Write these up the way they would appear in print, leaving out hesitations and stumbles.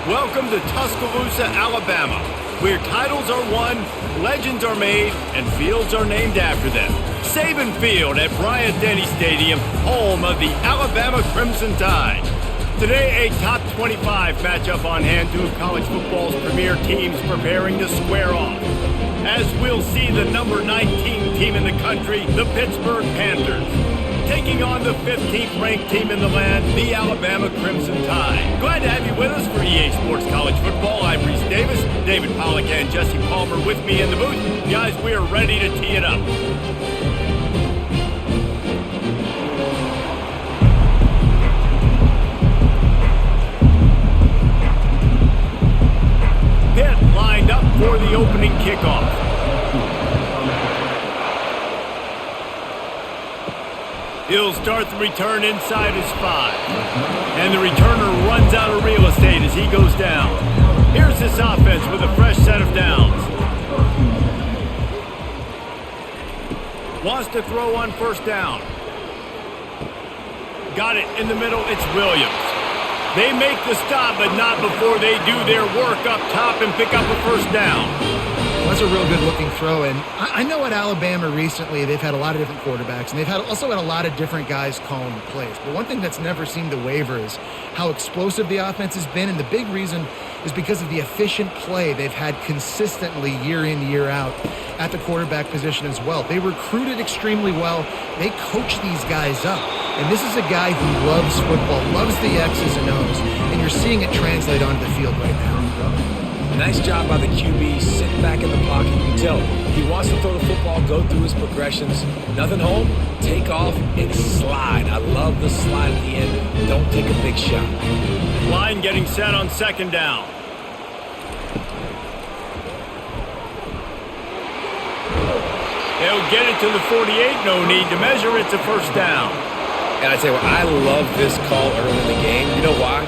Welcome to Tuscaloosa, Alabama, where titles are won, legends are made, and fields are named after them. Saban Field at Bryant-Denny Stadium, home of the Alabama Crimson Tide. Today, a top 25 matchup on hand, two of college football's premier teams preparing to square off. As we'll see the number 19 team in the country, the Pittsburgh Panthers, taking on the 15th ranked team in the land, the Alabama Crimson Tide. Glad to have you with us for EA Sports College Football. I'm Reese Davis, David Pollack and Jesse Palmer with me in the booth. Guys, we are ready to tee it up. Pitt lined up for the opening kickoff. He'll start the return inside his 5. And the returner runs out of real estate as he goes down. Here's this offense with a fresh set of downs. Wants to throw on first down. Got it in the middle. It's Williams. They make the stop, but not before they do their work up top and pick up a first down. That's a real good-looking throw, and I know at Alabama recently they've had a lot of different quarterbacks, and they've also had a lot of different guys calling plays. But one thing that's never seemed to waver is how explosive the offense has been, and the big reason is because of the efficient play they've had consistently year in, year out at the quarterback position as well. They recruited extremely well. They coach these guys up, and this is a guy who loves football, loves the X's and O's, and you're seeing it translate onto the field right now. Nice job by the QB, sitting back in the pocket. You can tell he wants to throw the football, go through his progressions. Nothing home, take off, and slide. I love the slide at the end. Don't take a big shot. Line getting set on second down. They'll get it to the 48. No need to measure. It's a first down. And I tell you what, I love this call early in the game. You know why?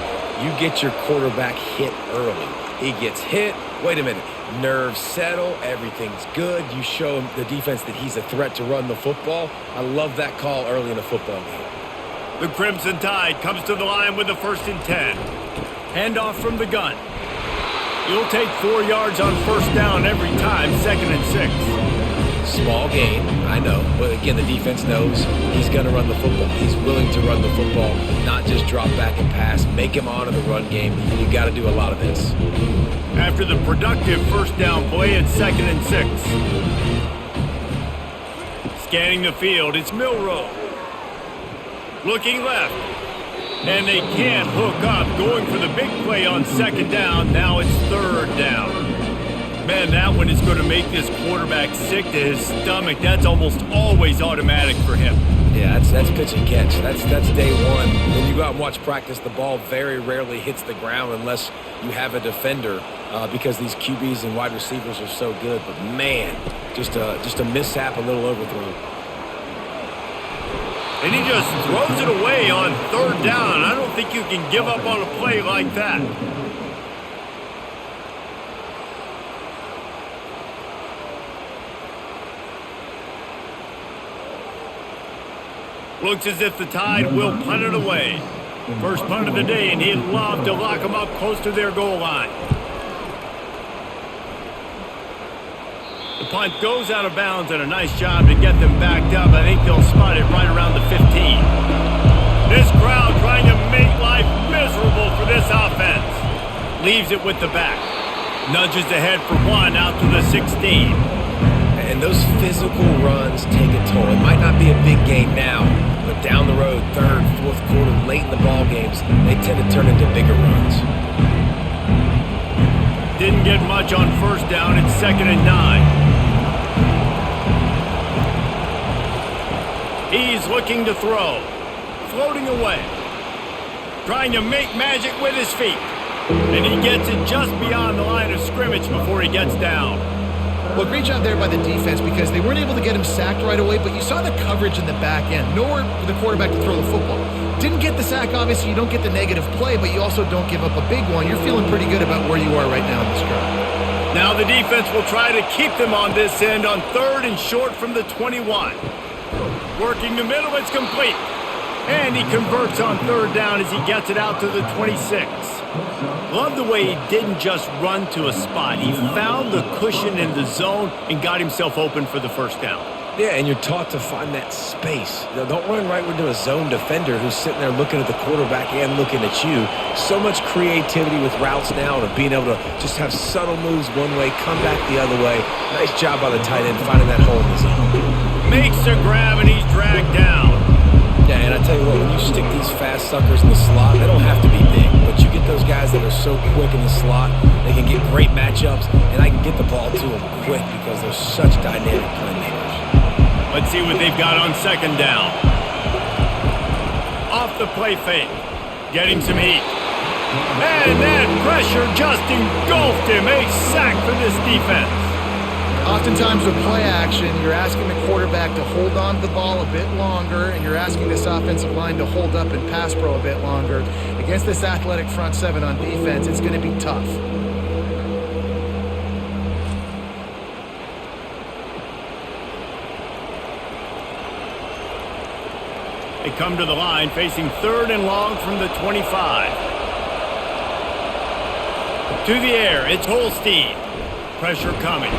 You get your quarterback hit early. He gets hit. Wait a minute. Nerves settle. Everything's good. You show him, the defense, that he's a threat to run the football. I love that call early in a football game. The Crimson Tide comes to the line with a 1st and 10. Handoff from the gun. You'll take 4 yards on first down every time, 2nd and 6. Small gain, I know, but again, the defense knows he's going to run the football. He's willing to run the football, not just drop back and pass, make him honor the run game. You got to do a lot of this. After the productive first down play, it's 2nd and 6. Scanning the field, it's Milroe. Looking left. And they can't hook up, going for the big play on 2nd down. Now it's 3rd down. Man, that one is going to make this quarterback sick to his stomach. That's almost always automatic for him. Yeah, that's pitch and catch. That's day one. When you go out and watch practice, the ball very rarely hits the ground unless you have a defender because these QBs and wide receivers are so good. But man, just a mishap, a little overthrow. And he just throws it away on 3rd down. I don't think you can give up on a play like that. Looks as if the Tide will punt it away. First punt of the day, and he'd love to lock them up close to their goal line. The punt goes out of bounds, and a nice job to get them backed up. I think they'll spot it right around the 15. This crowd trying to make life miserable for this offense. Leaves it with the back. Nudges ahead for 1 out to the 16. And those physical runs take a toll. It might not be a big game now, but down the road, 3rd, 4th quarter, late in the ball games, they tend to turn into bigger runs. Didn't get much on first down. It's 2nd and 9. He's looking to throw. Floating away. Trying to make magic with his feet. And he gets it just beyond the line of scrimmage before he gets down. Well, great job there by the defense because they weren't able to get him sacked right away, but you saw the coverage in the back end. Nowhere for the quarterback to throw the football. Didn't get the sack, obviously. You don't get the negative play, but you also don't give up a big one. You're feeling pretty good about where you are right now in this drive. Now the defense will try to keep them on this end on 3rd and short from the 21. Working the middle, it's complete. And he converts on third down as he gets it out to the 26. Love the way he didn't just run to a spot. He found the cushion in the zone and got himself open for the first down. Yeah, and you're taught to find that space. You know, don't run right into a zone defender who's sitting there looking at the quarterback and looking at you. So much creativity with routes now and being able to just have subtle moves one way, come back the other way. Nice job by the tight end finding that hole in the zone. Makes a grab and he's dragged down. Yeah, and I tell you what, when you stick these fast suckers in the slot, they don't have to be big, but you get those guys that are so quick in the slot, they can get great matchups, and I can get the ball to them quick because they're such dynamic playmakers. Let's see what they've got on second down. Off the play fake. Getting some heat. And that pressure just engulfed him. A sack for this defense. Oftentimes with play action, you're asking the quarterback to hold on to the ball a bit longer, and you're asking this offensive line to hold up and pass pro a bit longer. Against this athletic front seven on defense, it's going to be tough. They come to the line facing third and long from the 25. To the air, it's Holstein. Pressure coming.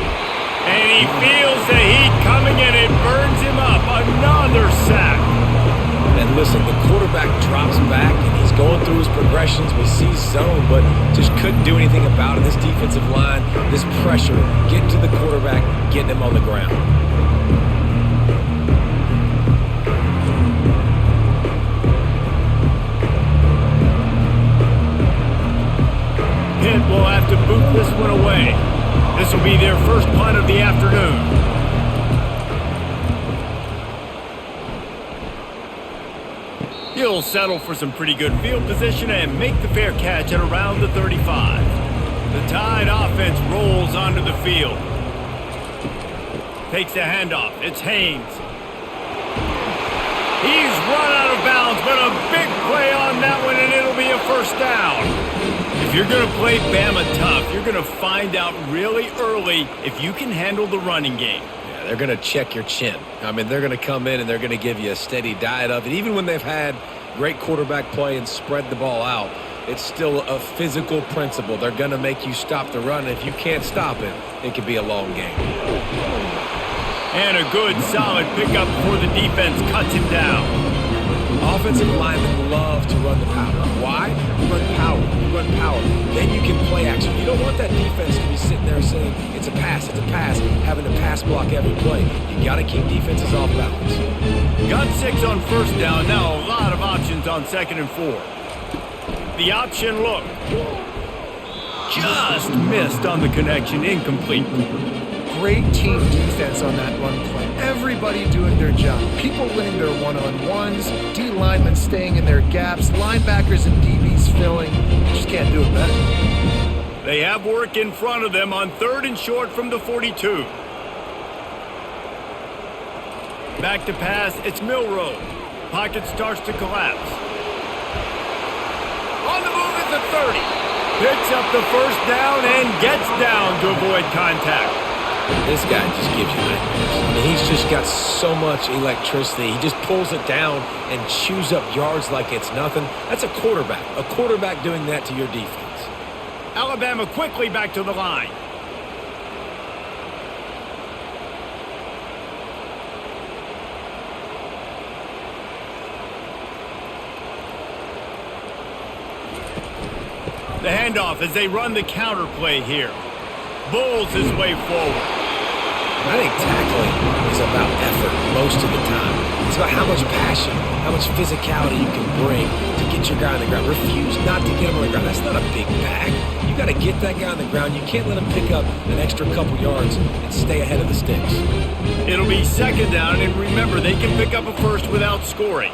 And he feels the heat coming and it burns him up. Another sack. And listen, the quarterback drops back and he's going through his progressions. We see zone, but just couldn't do anything about it. This defensive line, this pressure, getting to the quarterback, getting him on the ground. Pitt will have to boot this one away. This will be their first punt of the afternoon. He'll settle for some pretty good field position and make the fair catch at around the 35. The Tide offense rolls onto the field. Takes the handoff. It's Haynes. He's run out of bounds, but a big play on that one, and it'll be a first down. If you're going to play Bama tough, you're going to find out really early if you can handle the running game. Yeah, they're going to check your chin. I mean, they're going to come in and they're going to give you a steady diet of it. Even when they've had great quarterback play and spread the ball out, it's still a physical principle. They're going to make you stop the run. If you can't stop it, it could be a long game. And a good, solid pickup before the defense cuts him down. Offensive linemen love to run the power. Why? You run power. You run power. Then you can play action. You don't want that defense to be sitting there saying, it's a pass, having to pass block every play. You got to keep defenses off balance. Got 6 on first down. Now a lot of options on second and 4. The option look. Just missed on the connection. Incomplete. Great team defense on that run play. Everybody doing their job. People winning their one-on-ones, D linemen staying in their gaps, linebackers and DBs filling. You just can't do it better. They have work in front of them on third and short from the 42. Back to pass, it's Milroe. Pocket starts to collapse. On the move at the 30. Picks up the first down and gets down to avoid contact. This guy just gives you nightmares. I mean, he's just got so much electricity. He just pulls it down and chews up yards like it's nothing. That's a quarterback. A quarterback doing that to your defense. Alabama quickly back to the line. The handoff as they run the counter play here. Bulls his way forward. I think tackling is about effort most of the time. It's about how much passion, how much physicality you can bring to get your guy on the ground. Refuse not to get him on the ground. That's not a big bag. You got to get that guy on the ground. You can't let him pick up an extra couple yards and stay ahead of the sticks. It'll be second down, and remember, they can pick up a first without scoring.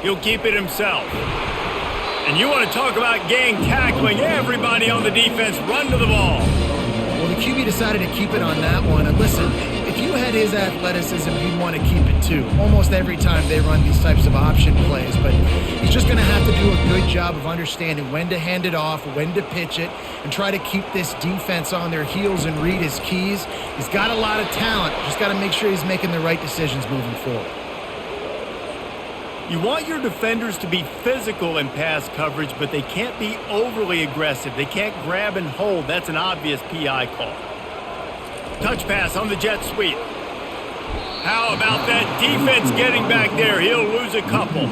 He'll keep it himself. And you want to talk about gang tackling. Everybody on the defense run to the ball. Well, the QB decided to keep it on that one. And listen, if you had his athleticism, you'd want to keep it too. Almost every time they run these types of option plays. But he's just going to have to do a good job of understanding when to hand it off, when to pitch it, and try to keep this defense on their heels and read his keys. He's got a lot of talent. Just got to make sure he's making the right decisions moving forward. You want your defenders to be physical in pass coverage, but they can't be overly aggressive. They can't grab and hold. That's an obvious PI call. Touch pass on the jet sweep. How about that defense getting back there? He'll lose a couple.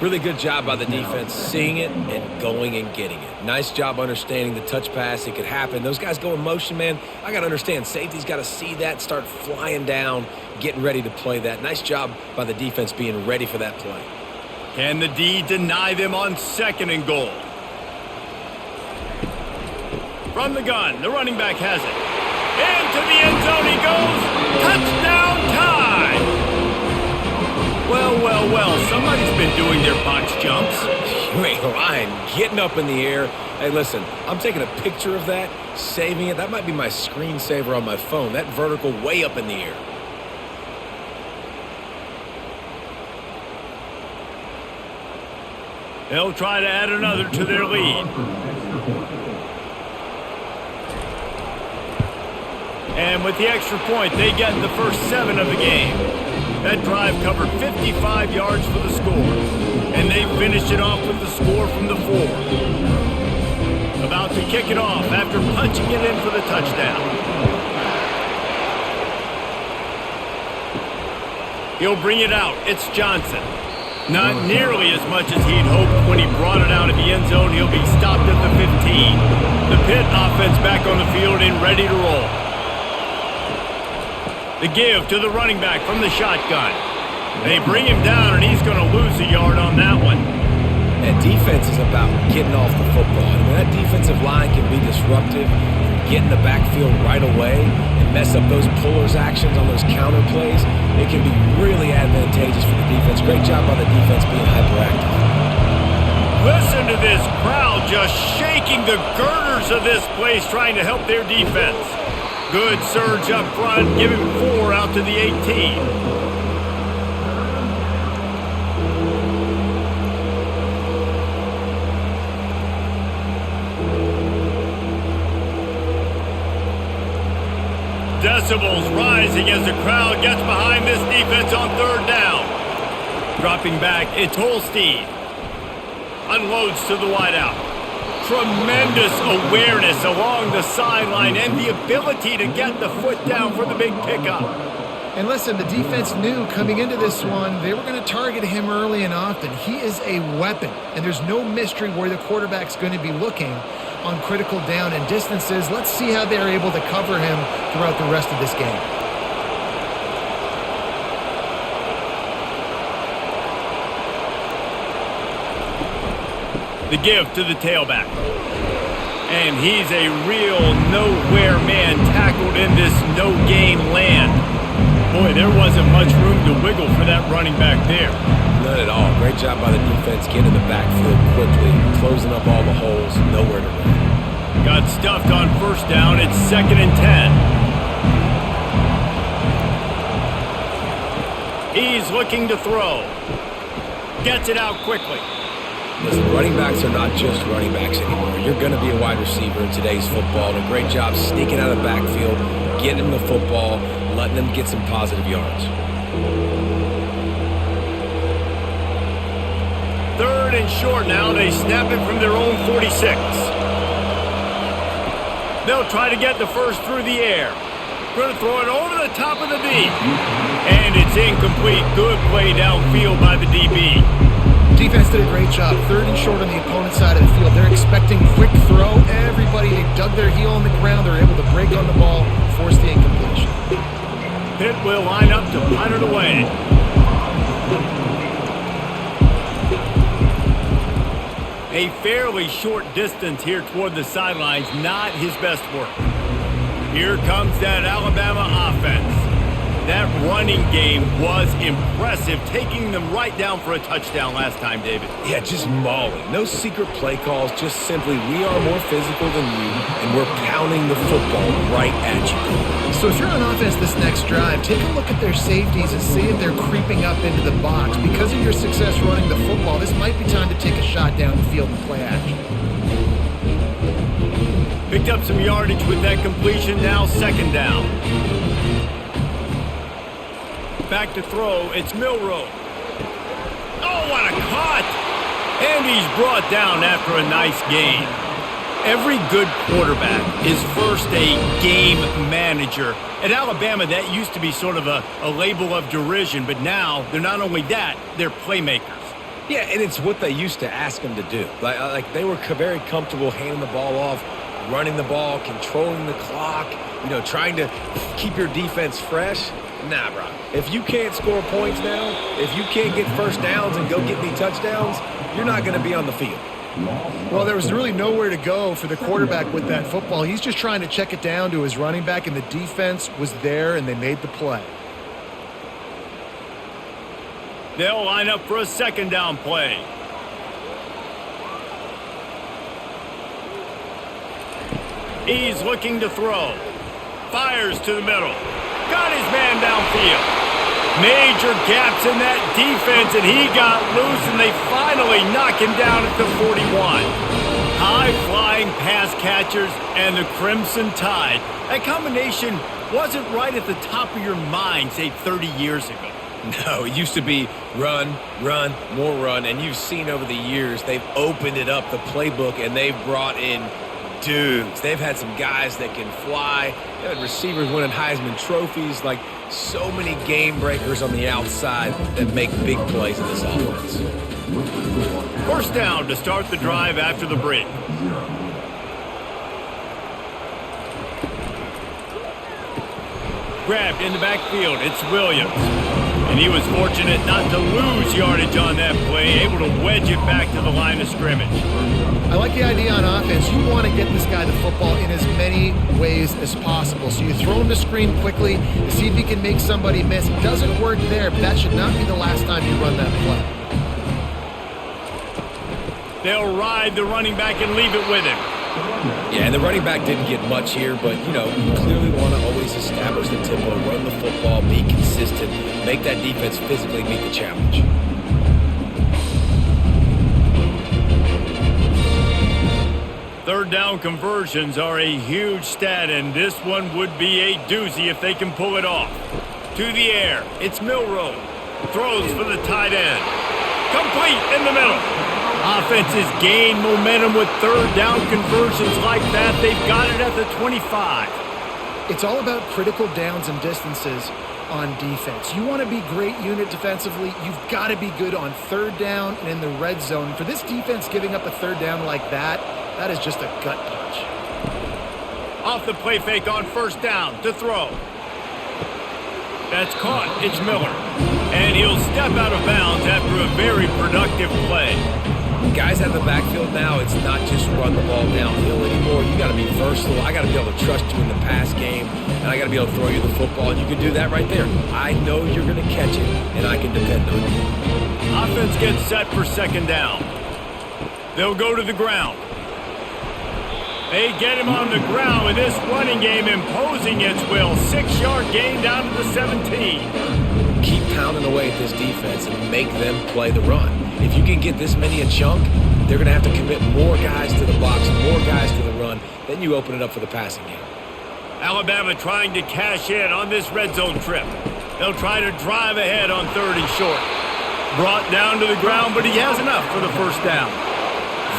Really good job by the defense, seeing it and going and getting it. Nice job understanding the touch pass. It could happen. Those guys go in motion, man. I got to understand. Safety's got to see that, start flying down, getting ready to play that. Nice job by the defense being ready for that play. Can the D deny them on 2nd and goal? From the gun, the running back has it. Into the end zone he goes. Touchdown time! Well, somebody's been doing their box jumps. You ain't lying. Getting up in the air. Hey, listen, I'm taking a picture of that, saving it. That might be my screensaver on my phone. That vertical way up in the air. They'll try to add another to their lead. And with the extra point, they get the first 7 of the game. That drive covered 55 yards for the score. And they finished it off with the score from the 4. About to kick it off after punching it in for the touchdown. He'll bring it out. It's Johnson. Not nearly as much as he'd hoped when he brought it out of the end zone. He'll be stopped at the 15. The Pitt offense back on the field and ready to roll. The give to the running back from the shotgun. They bring him down, and he's going to lose a yard on that one. That defense is about getting off the football. I mean, that defensive line can be disruptive, get in the backfield right away, and mess up those pullers actions on those counter plays. It can be really advantageous for the defense. Great job by the defense being hyperactive. Listen to this crowd just shaking the girders of this place trying to help their defense. Good surge up front, give him 4 out to the 18. Decibels rising as the crowd gets behind this defense on 3rd down. Dropping back, it's Holstein. Unloads to the wideout. Tremendous awareness along the sideline and the ability to get the foot down for the big pickup. And listen, the defense knew coming into this one, they were going to target him early and often. He is a weapon, and there's no mystery where the quarterback's going to be looking on critical down and distances. Let's see how they're able to cover him throughout the rest of this game. The give to the tailback. And he's a real nowhere man tackled in this no-gain land. Boy, there wasn't much room to wiggle for that running back there. None at all. Great job by the defense getting in the backfield quickly, closing up all the holes, nowhere to run. Got stuffed on 1st down. It's 2nd and 10. He's looking to throw. Gets it out quickly. Listen, running backs are not just running backs anymore. You're going to be a wide receiver in today's football. And a great job sneaking out of the backfield, getting them the football, letting them get some positive yards. 3rd and short now. They snap it from their own 46. They'll try to get the first through the air. Going to throw it over the top of the D. And it's incomplete. Good play downfield by the DB. Defense did a great job. 3rd and short on the opponent's side of the field. They're expecting quick throw. Everybody, they dug their heel on the ground. They're able to break on the ball, force the incompletion. Pitt will line up to punt it away. A fairly short distance here toward the sidelines, not his best work. Here comes that Alabama offense. That running game was impressive, taking them right down for a touchdown last time, David. Yeah, just mauling. No secret play calls, just simply we are more physical than you, and we're pounding the football right at you. So if you're on offense this next drive, take a look at their safeties and see if they're creeping up into the box. Because of your success running the football, this might be time to take a shot down the field and play action. Picked up some yardage with that completion, now 2nd down. Back to throw, it's Milroe. Oh, what a cut! And he's brought down after a nice gain. Every good quarterback is first a game manager. At Alabama, that used to be sort of a label of derision, but now they're not only that, they're playmakers. Yeah, and it's what they used to ask them to do. Like they were very comfortable handing the ball off, running the ball, controlling the clock, trying to keep your defense fresh. Nah, bro. If you can't score points now, if you can't get first downs and go get me touchdowns, you're not going to be on the field. Well, there was really nowhere to go for the quarterback with that football. He's just trying to check it down to his running back, and the defense was there, and they made the play. They'll line up for a second down play. He's looking to throw. Fires to the middle. Got his man downfield. Major gaps in that defense, and he got loose, and they finally knock him down at the 41. High-flying pass catchers and the Crimson Tide. That combination wasn't right at the top of your mind, say, 30 years ago. No, it used to be run, run, more run, and you've seen over the years they've opened it up, the playbook, and they've brought in dudes. They've had some guys that can fly. They've had receivers winning Heisman trophies, like so many game breakers on the outside that make big plays in this offense. First down to start the drive after the break. Grabbed in the backfield, it's Williams. And he was fortunate not to lose yardage on that play, able to wedge it back to the line of scrimmage. I like the idea on offense. You want to get this guy the football in as many ways as possible. So you throw him the screen quickly, see if he can make somebody miss. It doesn't work there, but that should not be the last time you run that play. They'll ride the running back and leave it with him. Yeah, and the running back didn't get much here, but, you clearly want to always establish the tempo, run the football, be consistent, make that defense physically meet the challenge. Third down conversions are a huge stat, and this one would be a doozy if they can pull it off. To the air, it's Milroe. Throws for the tight end. Complete in the middle. Offenses gain momentum with third down conversions like that. They've got it at the 25. It's all about critical downs and distances on defense. You want to be great unit defensively, you've got to be good on third down and in the red zone. For this defense giving up a third down like that, that is just a gut punch. Off the play fake on first down to throw. That's caught. It's Miller. And he'll step out of bounds after a very productive play. Guys out of the backfield now, it's not just run the ball downhill anymore. You got to be versatile. I got to be able to trust you in the pass game, and I got to be able to throw you the football, and you can do that right there. I know you're going to catch it, and I can depend on you. Offense gets set for second down. They'll go to the ground. They get him on the ground with this running game imposing its will. 6-yard gain down to the 17. Keep pounding away at this defense and make them play the run. If you can get this many a chunk, they're going to have to commit more guys to the box, more guys to the run. Then you open it up for the passing game. Alabama trying to cash in on this red zone trip. They'll try to drive ahead on third and short. Brought down to the ground, but he has enough for the first down.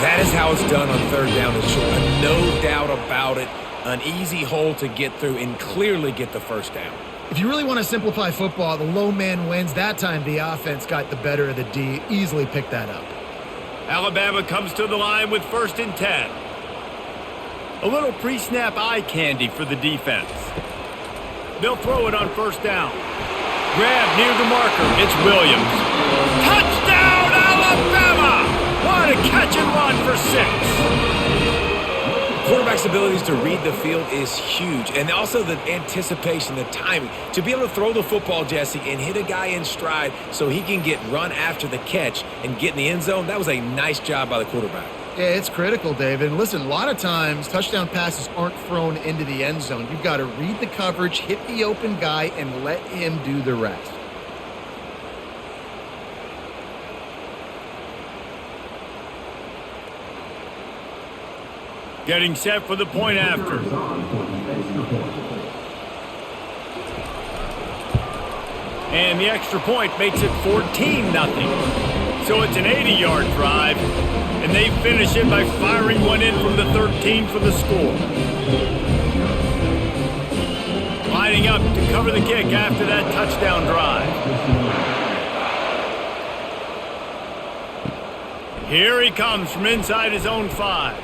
That is how it's done on third down and short. No doubt about it. An easy hole to get through and clearly get the first down. If you really want to simplify football, the low man wins. That time the offense got the better of the D. Easily picked that up. Alabama comes to the line with 1st and 10. A little pre-snap eye candy for the defense. They'll throw it on first down. Grab near the marker. It's Williams. Touchdown, Alabama! What a catch and run for 6. Quarterback's abilities to read the field is huge, and also the anticipation, the timing. To be able to throw the football, Jesse, and hit a guy in stride so he can get run after the catch and get in the end zone, that was a nice job by the quarterback. Yeah, it's critical, David. And listen, a lot of times touchdown passes aren't thrown into the end zone. You've got to read the coverage, hit the open guy, and let him do the rest. Getting set for the point after. And the extra point makes it 14-0. So it's an 80-yard drive, and they finish it by firing one in from the 13 for the score. Lining up to cover the kick after that touchdown drive. Here he comes from inside his own 5.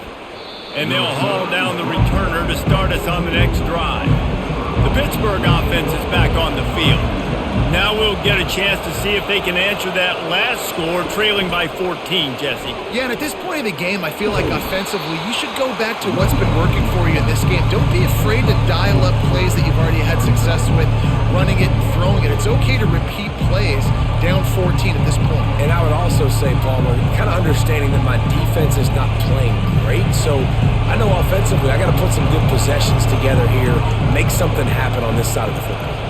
And they'll haul down the returner to start us on the next drive. The Pittsburgh offense is back on the field. Now we'll get a chance to see if they can answer that last score, trailing by 14, Jesse. Yeah, and at this point in the game, I feel like offensively, you should go back to what's been working for you in this game. Don't be afraid to dial up plays that you've already had success with, running it and throwing it. It's okay to repeat plays down 14 at this point. And I would also say, Palmer, kind of understanding that my defense is not playing great, so I know offensively I got to put some good possessions together here, make something happen on this side of the football.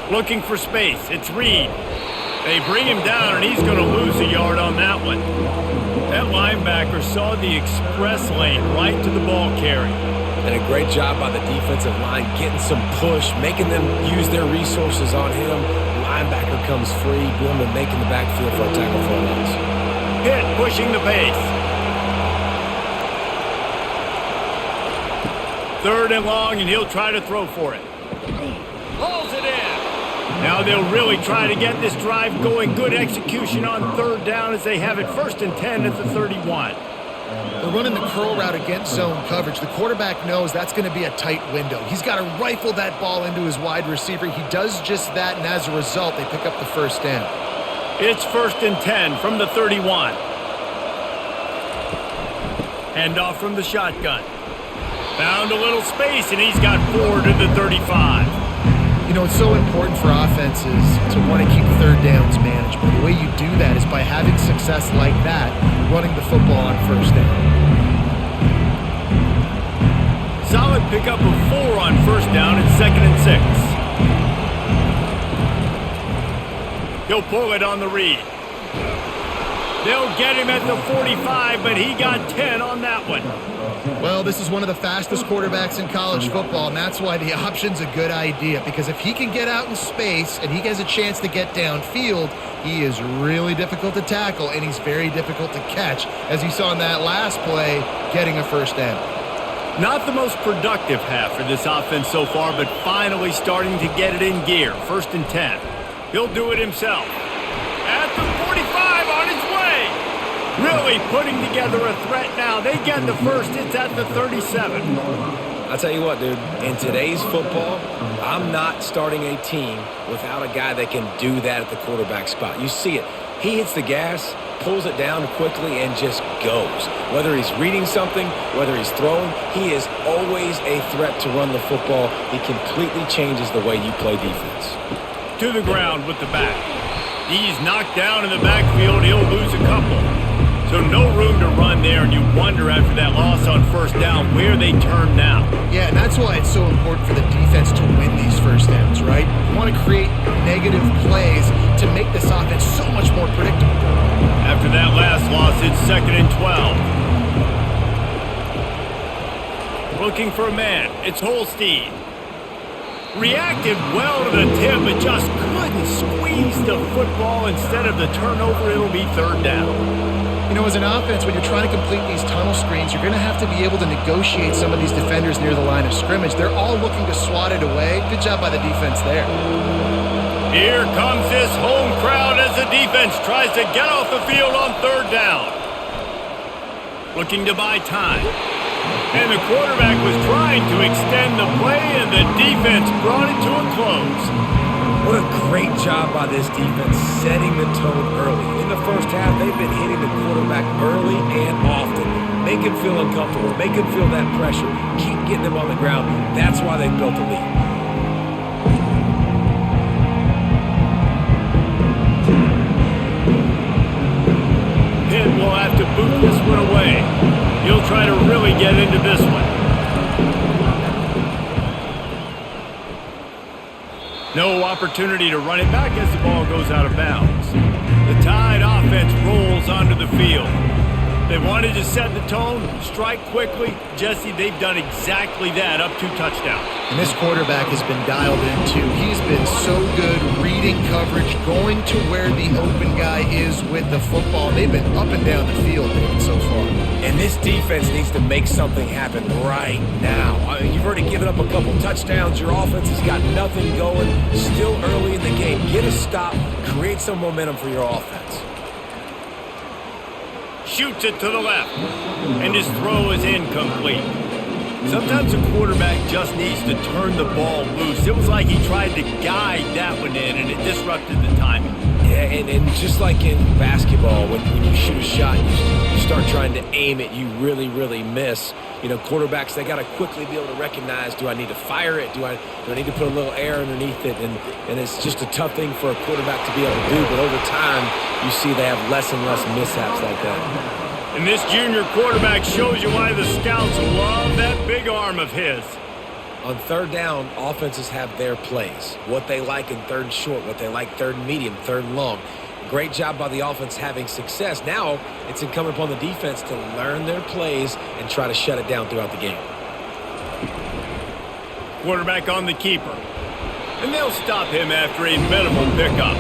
Looking for space. It's Reed. They bring him down, and he's going to lose a yard on that one. That linebacker saw the express lane right to the ball carrier. And a great job by the defensive line, getting some push, making them use their resources on him. Linebacker comes free, boom, and making the backfield for a tackle for a loss. Pitt pushing the pace. 3rd and long, and he'll try to throw for it. Hauls it in. Now they'll really try to get this drive going. Good execution on 3rd down as they have it 1st and 10 at the 31. They're running the curl route against zone coverage. The quarterback knows that's going to be a tight window. He's got to rifle that ball into his wide receiver. He does just that, and as a result, they pick up the 1st down. It's 1st and 10 from the 31. Handoff from the shotgun. Found a little space, and he's got 4 to the 35. You know, it's so important for offenses to want to keep 3rd downs manageable. The way you do that is by having success like that, running the football on 1st down. Solid pickup of 4 on 1st down and 2nd and 6. He'll pull it on the read. They'll get him at the 45, but he got 10 on that one. Well, this is one of the fastest quarterbacks in college football, and that's why the option's a good idea, because if he can get out in space and he has a chance to get downfield, he is really difficult to tackle, and he's very difficult to catch, as you saw in that last play, getting a 1st down. Not the most productive half for this offense so far, but finally starting to get it in gear. 1st and 10. He'll do it himself. At the 45 on his way. Really putting together a threat now. They get the 1st. It's at the 37. I'll tell you what, dude. In today's football, I'm not starting a team without a guy that can do that at the quarterback spot. You see it. He hits the gas, pulls it down quickly, and just goes. Whether he's reading something, whether he's throwing, he is always a threat to run the football. He completely changes the way you play defense. To the ground with the back. He's knocked down in the backfield. He'll lose a couple. So no room to run there, and you wonder after that loss on 1st down where they turn now. Yeah, and that's why it's so important for the defense to win these 1st downs, right? You want to create negative plays to make this offense so much more predictable. After that last loss, it's 2nd and 12. Looking for a man. It's Holstein. Reacted well to the tip, but just couldn't squeeze the football. Instead of the turnover, it'll be 3rd down. You know, as an offense, when you're trying to complete these tunnel screens, you're going to have to be able to negotiate some of these defenders near the line of scrimmage. They're all looking to swat it away. Good job by the defense there. Here comes this home crowd as the defense tries to get off the field on 3rd down. Looking to buy time. And the quarterback was trying to extend the play, and the defense brought it to a close. What a great job by this defense setting the tone early. In the 1st half, they've been hitting the quarterback early and often. Make him feel uncomfortable. Make him feel that pressure. Keep getting him on the ground. That's why they built the lead. Pitt will have to boot this one away. He'll try to really get into this one. No opportunity to run it back as the ball goes out of bounds. The Tide offense rolls onto the field. They wanted to set the tone, strike quickly. Jesse, they've done exactly that, up 2 touchdowns. And this quarterback has been dialed in, too. He's been so good reading coverage, going to where the open guy is with the football. They've been up and down the field, David, so far. And this defense needs to make something happen right now. I mean, you've already given up a couple touchdowns. Your offense has got nothing going. Still early in the game. Get a stop. Create some momentum for your offense. Shoots it to the left, and his throw is incomplete. Sometimes a quarterback just needs to turn the ball loose. It was like he tried to guide that one in, and it disrupted the timing. Yeah, and just like in basketball, when you shoot a shot, you start trying to aim it, you really miss. You know, quarterbacks, they got to quickly be able to recognize, do I need to fire it? Do I need to put a little air underneath it? And it's just a tough thing for a quarterback to be able to do. But over time, you see they have less and less mishaps like that. And this junior quarterback shows you why the scouts love that big arm of his. On third down, offenses have their plays. What they like in third and short, what they like third and medium, third and long. Great job by the offense having success. Now it's incumbent upon the defense to learn their plays and try to shut it down throughout the game. Quarterback on the keeper. And they'll stop him after a minimal pickup.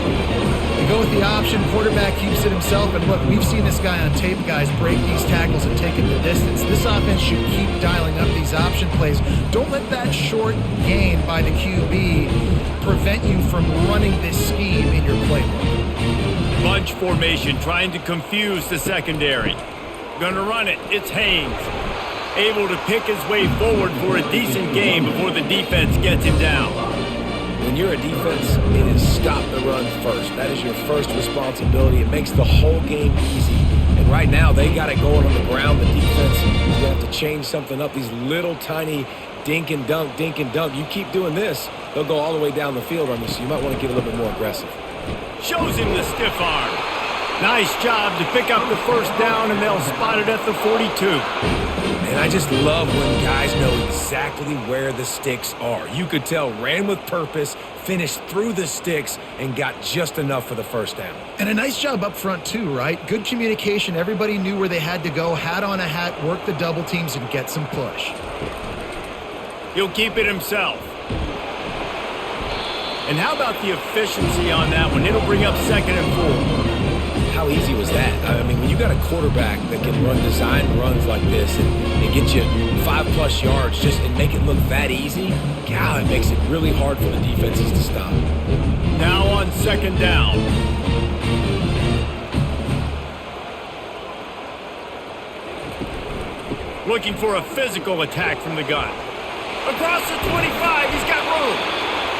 They go with the option. Quarterback keeps it himself. And look, we've seen this guy on tape, guys, break these tackles and take it the distance. This offense should keep dialing up these option plays. Don't let that short gain by the QB prevent you from running this scheme in your playbook. Bunch formation, trying to confuse the secondary. Gonna run it. It's Haynes. Able to pick his way forward for a decent game before the defense gets him down. When you're a defense, it is stop the run first. That is your first responsibility. It makes the whole game easy. And right now, they got it going on the ground. The defense is going to have to change something up. These little tiny dink and dunk. You keep doing this, they'll go all the way down the field on you, so you might want to get a little bit more aggressive. Shows him the stiff arm. Nice job to pick up the first down, and they'll spot it at the 42. And I just love when guys know exactly where the sticks are. You could tell ran with purpose, finished through the sticks, and got just enough for the first down. And a nice job up front, too, right? Good communication. Everybody knew where they had to go, hat on a hat, work the double teams, and get some push. He'll keep it himself. And how about the efficiency on that one? It'll bring up 2nd and 4. How easy was that? I mean, when you got a quarterback that can run design runs like this and get you 5+ yards just and make it look that easy, God, it makes it really hard for the defenses to stop. Now on 2nd down. Looking for a physical attack from the gun. Across the 25, he's got room.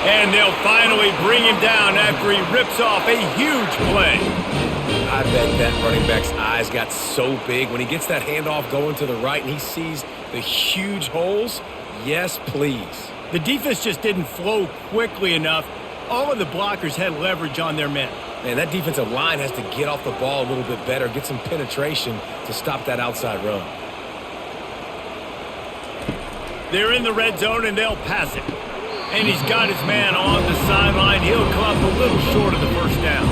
And they'll finally bring him down after he rips off a huge play. I bet that running back's eyes got so big when he gets that handoff going to the right and he sees the huge holes. Yes, please. The defense just didn't flow quickly enough. All of the blockers had leverage on their men. Man, that defensive line has to get off the ball a little bit better, get some penetration to stop that outside run. They're in the red zone and they'll pass it. And he's got his man on the sideline. He'll come up a little short of the first down.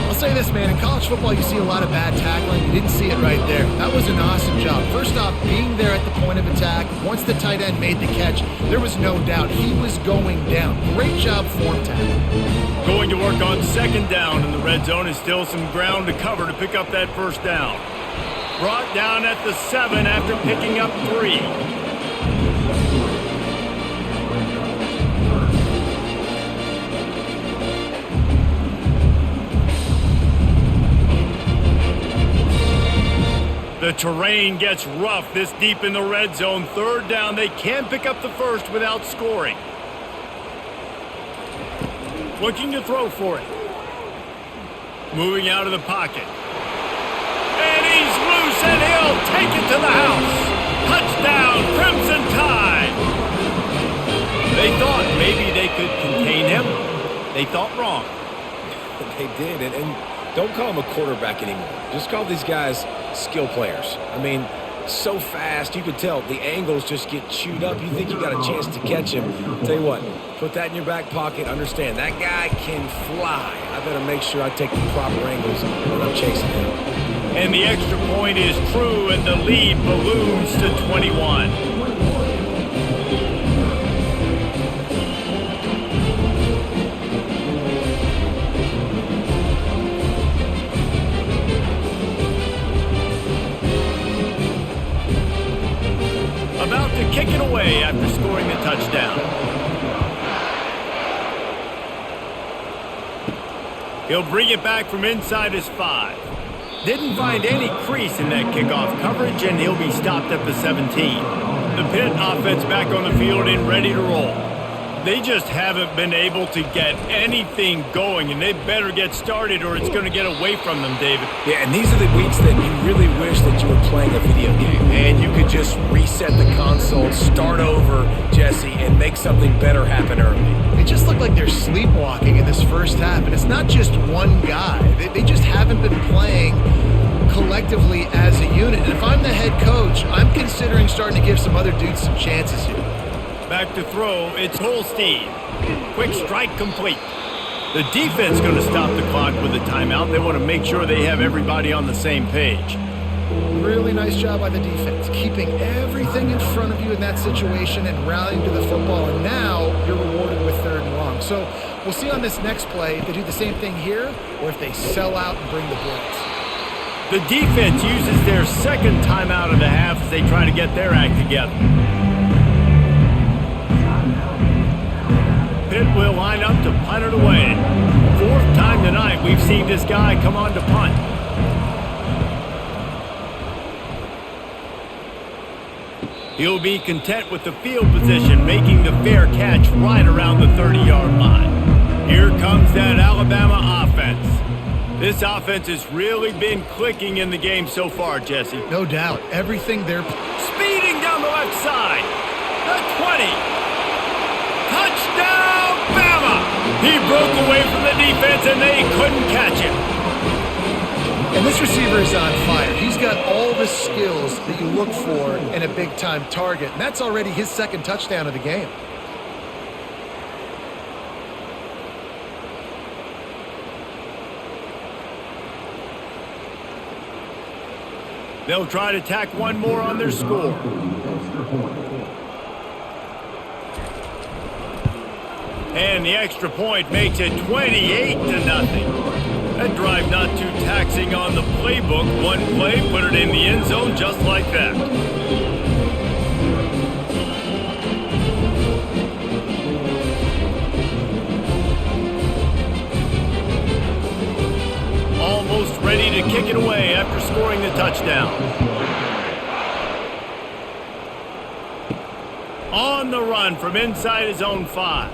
I'll say this, man. In college football, you see a lot of bad tackling. You didn't see it right there. That was an awesome job. First off, being there at the point of attack. Once the tight end made the catch, there was no doubt he was going down. Great job form tackling. Going to work on 2nd down in the red zone is still some ground to cover to pick up that first down. Brought down at the 7 after picking up 3. The terrain gets rough this deep in the red zone. 3rd down, they can pick up the first without scoring. Looking to throw for it. Moving out of the pocket. And he's loose, and he'll take it to the house. Touchdown, Crimson Tide. They thought maybe they could contain him. They thought wrong. They did, and don't call him a quarterback anymore. Just call these guys skill players. I mean, so fast, you could tell the angles just get chewed up. You think you got a chance to catch him. Tell you what, put that in your back pocket. Understand, that guy can fly. I better make sure I take the proper angles when I'm chasing him. And the extra point is true, and the lead balloons to 21. About to kick it away after scoring the touchdown. He'll bring it back from inside his 5. Didn't find any crease in that kickoff coverage, and he'll be stopped at the 17. The Pitt offense back on the field and ready to roll. They just haven't been able to get anything going, and they better get started or it's going to get away from them, David. Yeah, and these are the weeks that you really wish that you were playing a video game, and you could just reset the console, start over, Jesse, and make something better happen early. They just look like they're sleepwalking in this first half, and it's not just one guy. They just haven't been playing collectively as a unit. And if I'm the head coach, I'm considering starting to give some other dudes some chances here. Back to throw, it's Holstein. Quick strike complete. The defense going to stop the clock with a timeout. They want to make sure they have everybody on the same page. Really nice job by the defense, keeping everything in front of you in that situation and rallying to the football. And now you're rewarded with 3rd and long. So we'll see on this next play if they do the same thing here or if they sell out and bring the blitz. The defense uses their second timeout of the half as they try to get their act together. Pitt will line up to punt it away. 4th time tonight we've seen this guy come on to punt. He'll be content with the field position, making the fair catch right around the 30-yard line. Here comes that Alabama offense. This offense has really been clicking in the game so far, Jesse. No doubt. Everything they're speeding down the left side. The 20. Touchdown, Bama! He broke away from the defense, and they couldn't catch him. And this receiver is on fire. He's got all the skills that you look for in a big-time target. And that's already his 2nd touchdown of the game. They'll try to tack one more on their score. And the extra point makes it 28-0. That drive not too taxing on the playbook. One play, put it in the end zone just like that. Almost ready to kick it away after scoring the touchdown. On the run from inside his own 5.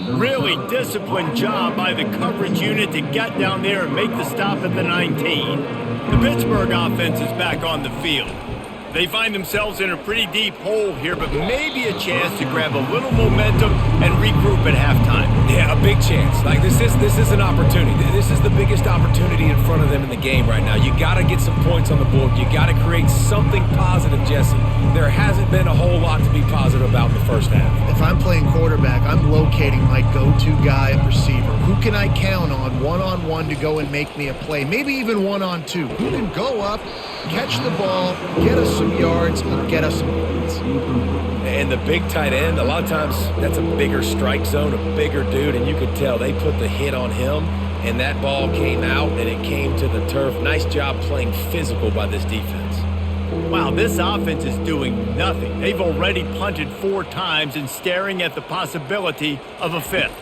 Really disciplined job by the coverage unit to get down there and make the stop at the 19. The Pittsburgh offense is back on the field. They find themselves in a pretty deep hole here, but maybe a chance to grab a little momentum and regroup at halftime. Yeah, a big chance. Like this is an opportunity. This is the biggest opportunity in front of them in the game right now. You got to get some points on the board. You got to create something positive, Jesse. There hasn't been a whole lot to be positive about in the first half. If I'm playing quarterback, I'm locating my go-to guy at receiver. Who can I count on one-on-one to go and make me a play? Maybe even one-on-two. Who can go up, catch the ball, get us some yards, and get us some points. And the big tight end, a lot of times that's a bigger strike zone, a bigger dude, and you could tell they put the hit on him, and that ball came out, and it came to the turf. Nice job playing physical by this defense. Wow, this offense is doing nothing. They've already punted 4 times and staring at the possibility of a 5th.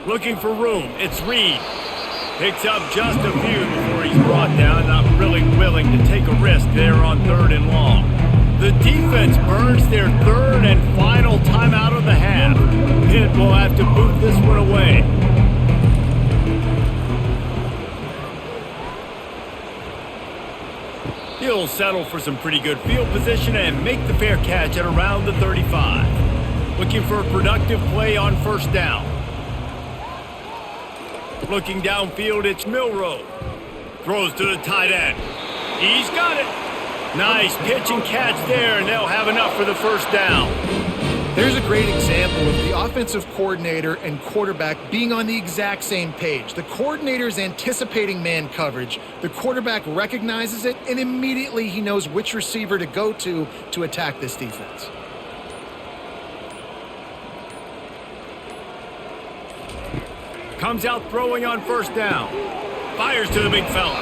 Looking for room, it's Reed. Picks up just a few before he's brought down, not really willing to take a risk there on 3rd and long. The defense burns their 3rd and final timeout of the half. Pitt will have to boot this one away. He'll settle for some pretty good field position and make the fair catch at around the 35. Looking for a productive play on 1st down. Looking downfield, it's Milrow. Throws to the tight end. He's got it. Nice pitch and catch there, and they'll have enough for the 1st down. There's a great example of the offensive coordinator and quarterback being on the exact same page. The coordinator's anticipating man coverage. The quarterback recognizes it, and immediately he knows which receiver to go to attack this defense. Comes out throwing on first down. Fires to the big fella.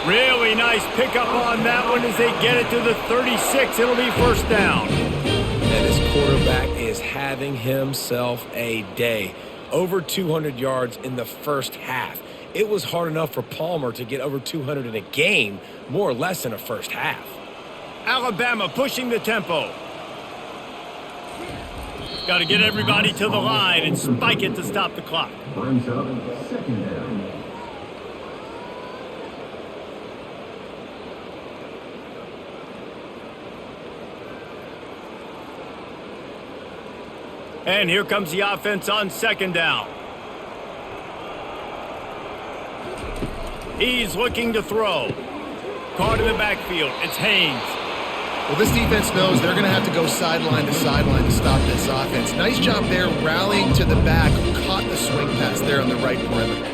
Really nice pickup on that one as they get it to the 36. It'll be first down. And his quarterback is having himself a day. Over 200 yards in the first half. It was hard enough for Palmer to get over 200 in a game, more or less in a first half. Alabama pushing the tempo. Got to get everybody to the line and spike it to stop the clock. Brings up second down. And here comes the offense on second down. He's looking to throw. Caught in the backfield. It's Haynes. Well, this defense knows they're going to have to go sideline to stop this offense. Nice job there rallying to the back who caught the swing pass there on the right perimeter.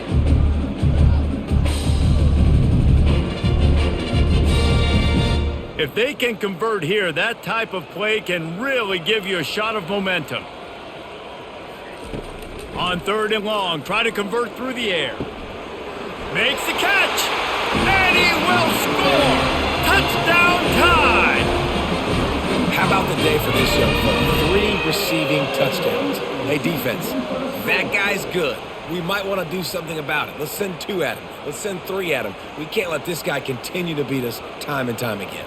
If they can convert here, that type of play can really give you a shot of momentum. On third and long, try to convert through the air. Makes the catch, and he will score! Touchdown Tide! How about the day for this young fella? 3 receiving touchdowns. Hey, defense, that guy's good. We might want to do something about it. Let's send 2 at him. Let's send 3 at him. We can't let this guy continue to beat us time and time again.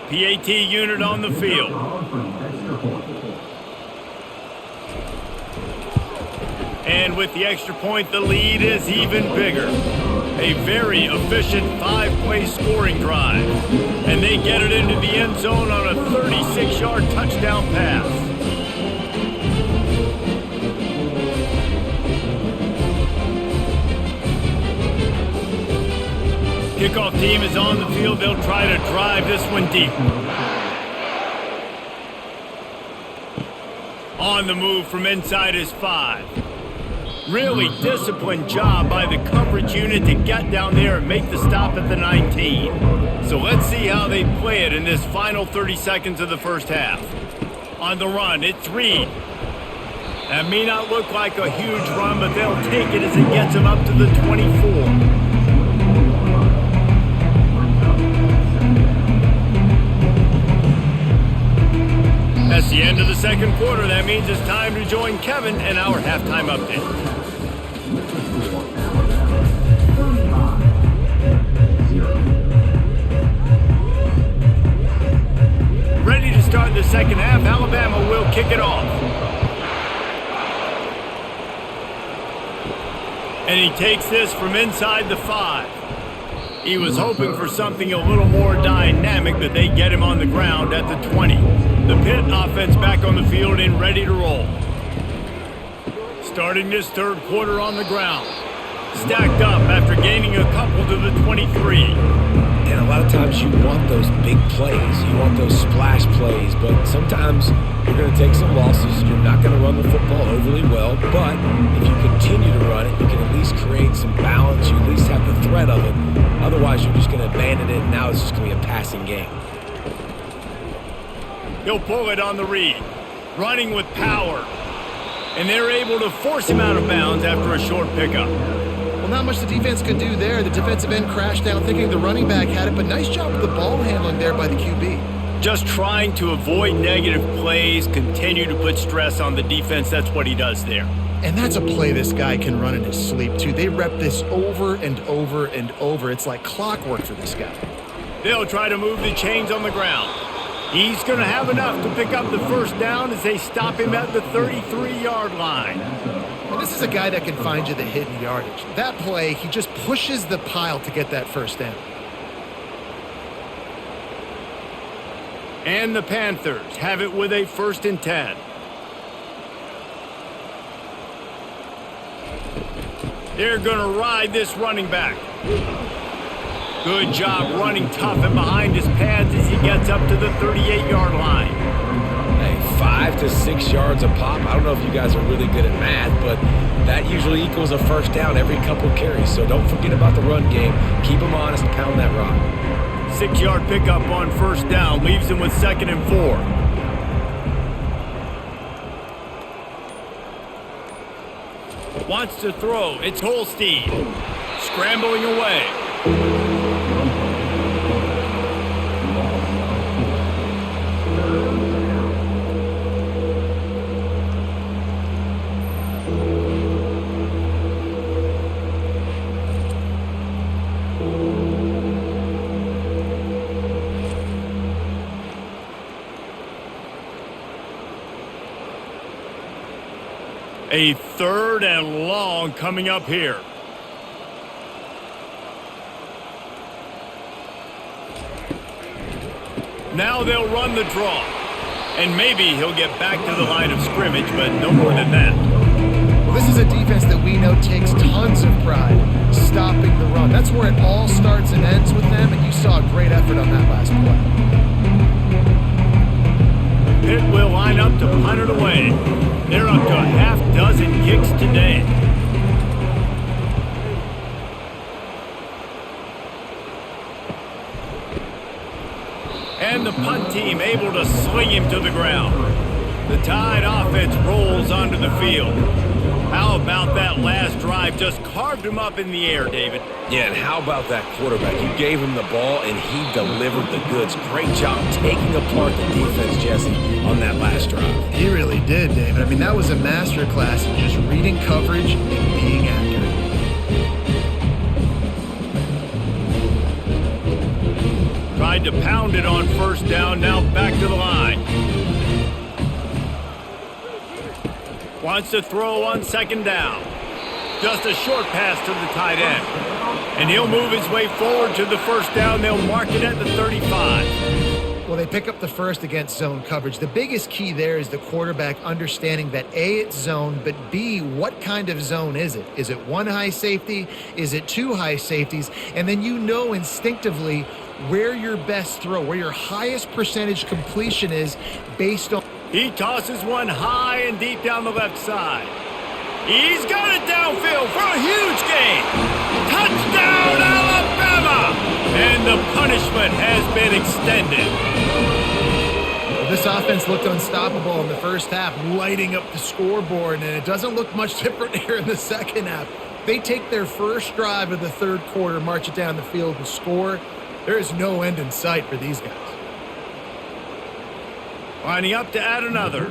PAT unit on the field. And with the extra point, the lead is even bigger. A very efficient 5-play scoring drive. And they get it into the end zone on a 36-yard touchdown pass. Kickoff team is on the field. They'll try to drive this one deep. On the move from inside his 5. Really disciplined job by the coverage unit to get down there and make the stop at the 19. So let's see how they play it in this final 30 seconds of the first half. On the run, it's Reed. That may not look like a huge run, but they'll take it as it gets them up to the 24. That's the end of the second quarter. That means it's time to join Kevin in our halftime update. Ready to start the second half. Alabama will kick it off. And he takes this from inside the 5. He was hoping for something a little more dynamic, but they get him on the ground at the 20. The Pitt offense back on the field and ready to roll. Starting this third quarter on the ground. Stacked up after gaining a couple to the 23. And a lot of times you want those big plays. You want those splash plays. But sometimes you're going to take some losses. You're not going to run the football overly well. But if you continue to run it, you can at least create some balance. You at least have the threat of it. Otherwise, you're just going to abandon it, and now it's just going to be a passing game. He'll pull it on the read. Running with power. And they're able to force him out of bounds after a short pickup. Well, not much the defense could do there. The defensive end crashed down thinking the running back had it, but nice job with the ball handling there by the QB. Just trying to avoid negative plays, continue to put stress on the defense. That's what he does there. And that's a play this guy can run in his sleep, too. They rep this over and over and over. It's like clockwork for this guy. They'll try to move the chains on the ground. He's going to have enough to pick up the first down as they stop him at the 33-yard line. And this is a guy that can find you the hidden yardage. That play, he just pushes the pile to get that first down. And the Panthers have it with a 1st and 10. They're going to ride this running back. Good job running tough and behind his pads as he gets up to the 38-yard line. Hey, 5 to 6 yards a pop. I don't know if you guys are really good at math, but that usually equals a first down every couple carries. So don't forget about the run game. Keep them honest, pound that rock. 6-yard pickup on first down leaves him with 2nd and 4. Wants to throw. It's Holstein. Scrambling away. A 3rd and long coming up here. Now they'll run the draw. And maybe he'll get back to the line of scrimmage, but no more than that. Well, this is a defense that we know takes tons of pride stopping the run. That's where it all starts and ends with them, and you saw a great effort on that last play. Pitt will line up to punt it away. They're up to a half dozen kicks today. And the punt team able to sling him to the ground. The Tide offense rolls onto the field. How about that last drive? Just carved him up in the air, David. Yeah, and how about that quarterback? You gave him the ball, and he delivered the goods. Great job taking apart the defense, Jesse, on that last drive. He really did, David. I mean, that was a masterclass in just reading coverage and being accurate. Tried to pound it on first down, now back to the line. Wants to throw on 2nd down. Just a short pass to the tight end. And he'll move his way forward to the first down. They'll mark it at the 35. Well, they pick up the first against zone coverage. The biggest key there is the quarterback understanding that A, it's zone, but B, what kind of zone is it? Is it one high safety? Is it two high safeties? And then you know instinctively where your best throw, where your highest percentage completion is based on. He tosses one high and deep down the left side. He's got it downfield for a huge gain. Touchdown, Alabama! And the punishment has been extended. Well, this offense looked unstoppable in the first half, lighting up the scoreboard, and it doesn't look much different here in the second half. They take their first drive of the third quarter, march it down the field, and score. There is no end in sight for these guys. Lining up to add another.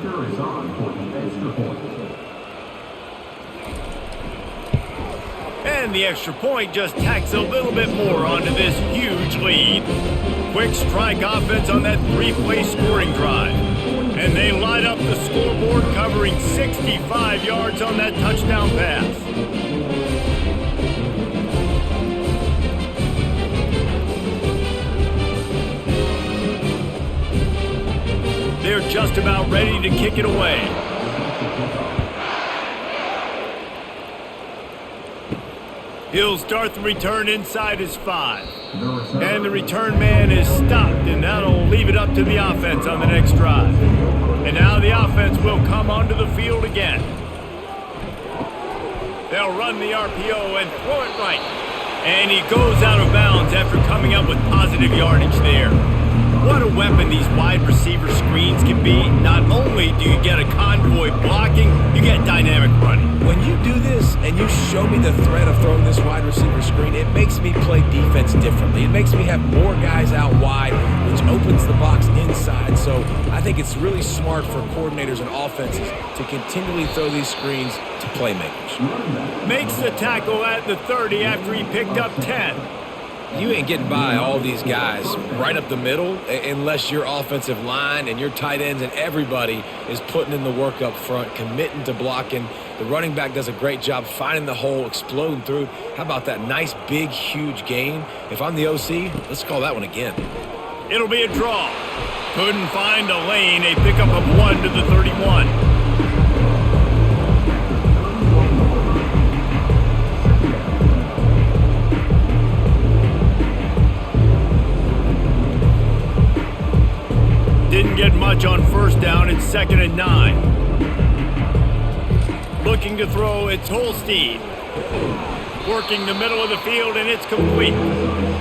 And the extra point just tacks a little bit more onto this huge lead. Quick strike offense on that 3-play scoring drive. And they light up the scoreboard covering 65 yards on that touchdown pass. They're just about ready to kick it away. He'll start the return inside his 5. And the return man is stopped, and that'll leave it up to the offense on the next drive. And now the offense will come onto the field again. They'll run the RPO and throw it right. And he goes out of bounds after coming up with positive yardage there. What a weapon these wide receiver screens can be. Not only do you get a convoy blocking, you get dynamic running. When you do this and you show me the threat of throwing this wide receiver screen, it makes me play defense differently. It makes me have more guys out wide, which opens the box inside. So I think it's really smart for coordinators and offenses to continually throw these screens to playmakers. Makes the tackle at the 30 after he picked up 10. You ain't getting by all these guys right up the middle unless your offensive line and your tight ends and everybody is putting in the work up front, committing to blocking. The running back does a great job finding the hole, exploding through. How about that nice, big, huge gain? If I'm the OC, let's call that one again. It'll be a draw. Couldn't find a lane. A pickup of 1 to the 31. first down and 2nd and 9. Looking to throw, it's Holstein. Working the middle of the field, and it's complete.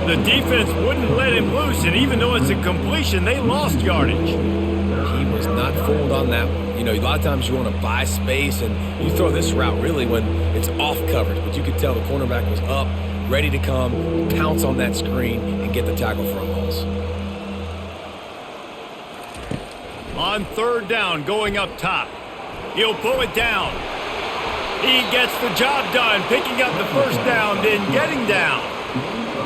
The defense wouldn't let him loose, and even though it's a completion, they lost yardage. He was not fooled on that one. You know, a lot of times you want to buy space, and you throw this route really when it's off coverage. But you could tell the cornerback was up, ready to come, pounce on that screen, and get the tackle for a loss. On 3rd down, going up top. He'll pull it down. He gets the job done, picking up the first down, then getting down.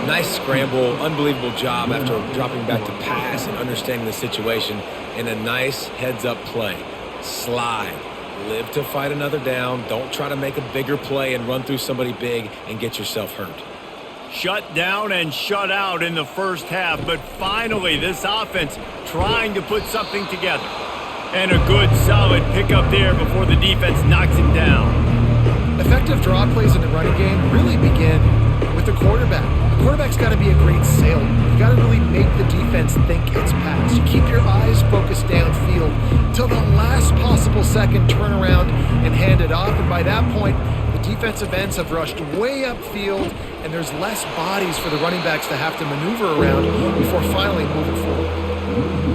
Nice scramble, unbelievable job after dropping back to pass and understanding the situation, and a nice heads-up play. Slide. Live to fight another down. Don't try to make a bigger play and run through somebody big and get yourself hurt. Shut down and shut out in the first half, but finally this offense trying to put something together. And a good, solid pickup there before the defense knocks him down. Effective draw plays in the running game really begin with the quarterback. The quarterback's got to be a great salesman. You got to really make the defense think it's pass. You keep your eyes focused downfield till the last possible second, turn around and hand it off. And by that point, the defensive ends have rushed way upfield, and there's less bodies for the running backs to have to maneuver around before finally moving forward.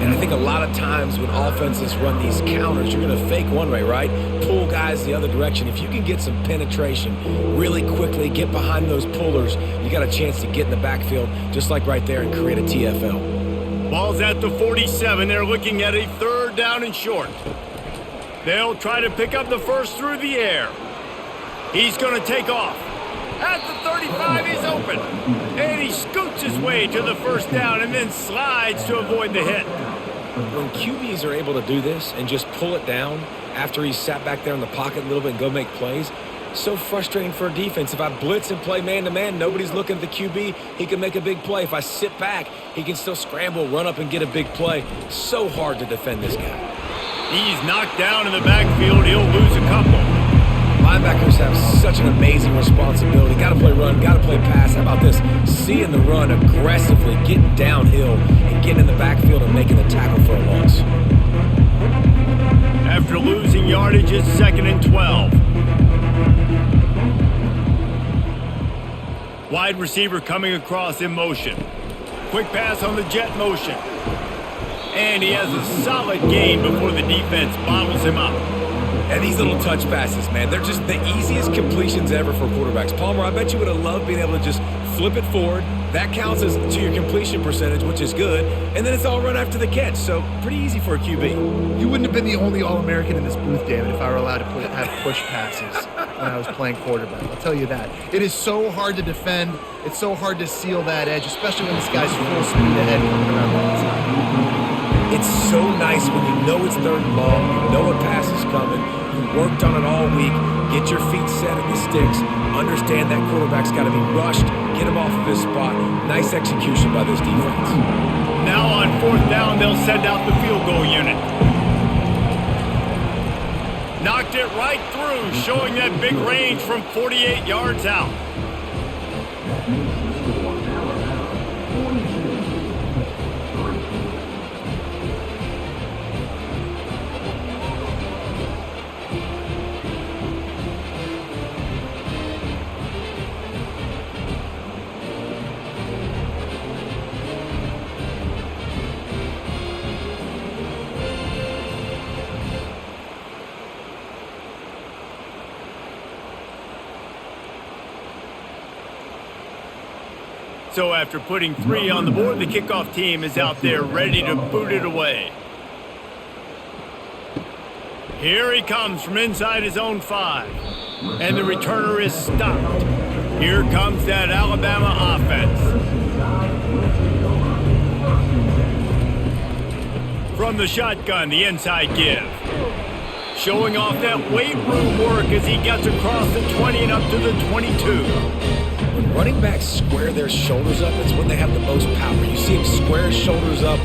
And I think a lot of times when offenses run these counters, you're going to fake one way, right? Pull guys the other direction. If you can get some penetration really quickly, get behind those pullers, you got a chance to get in the backfield, just like right there, and create a TFL. Ball's at the 47. They're looking at a 3rd down and short. They'll try to pick up the first through the air. He's going to take off. At the 35, he's open. And he scoots his way to the first down and then slides to avoid the hit. When QBs are able to do this and just pull it down after he's sat back there in the pocket a little bit and go make plays, so frustrating for a defense. If I blitz and play man-to-man, nobody's looking at the QB, he can make a big play. If I sit back, he can still scramble, run up, and get a big play. So hard to defend this guy. He's knocked down in the backfield. He'll lose a couple. Linebackers have such an amazing responsibility. Got to play run, got to play pass. How about this? Seeing the run aggressively, getting downhill, and getting in the backfield and making the tackle for a loss. After losing yardage, it's 2nd and 12. Wide receiver coming across in motion. Quick pass on the jet motion. And he has a solid gain before the defense bottles him up. And these little touch passes, man, they're just the easiest completions ever for quarterbacks. Palmer, I bet you would have loved being able to just flip it forward. That counts as to your completion percentage, which is good. And then it's all run after the catch, so pretty easy for a QB. You wouldn't have been the only All-American in this booth, David, if I were allowed to have push passes when I was playing quarterback. I'll tell you that. It is so hard to defend. It's so hard to seal that edge, especially when this guy's full speed ahead coming around the outside. It's so nice when you know it's 3rd and long, you know a pass is coming, you worked on it all week, get your feet set in the sticks, understand that quarterback's got to be rushed, get him off of his spot. Nice execution by this defense. Now on 4th down, they'll send out the field goal unit. Knocked it right through, showing that big range from 48 yards out. So after putting 3 on the board, the kickoff team is out there ready to boot it away. Here he comes from inside his own 5. And the returner is stopped. Here comes that Alabama offense. From the shotgun, the inside give. Showing off that weight room work as he gets across the 20 and up to the 22. When running backs square their shoulders up, it's when they have the most power. You see him square his shoulders up,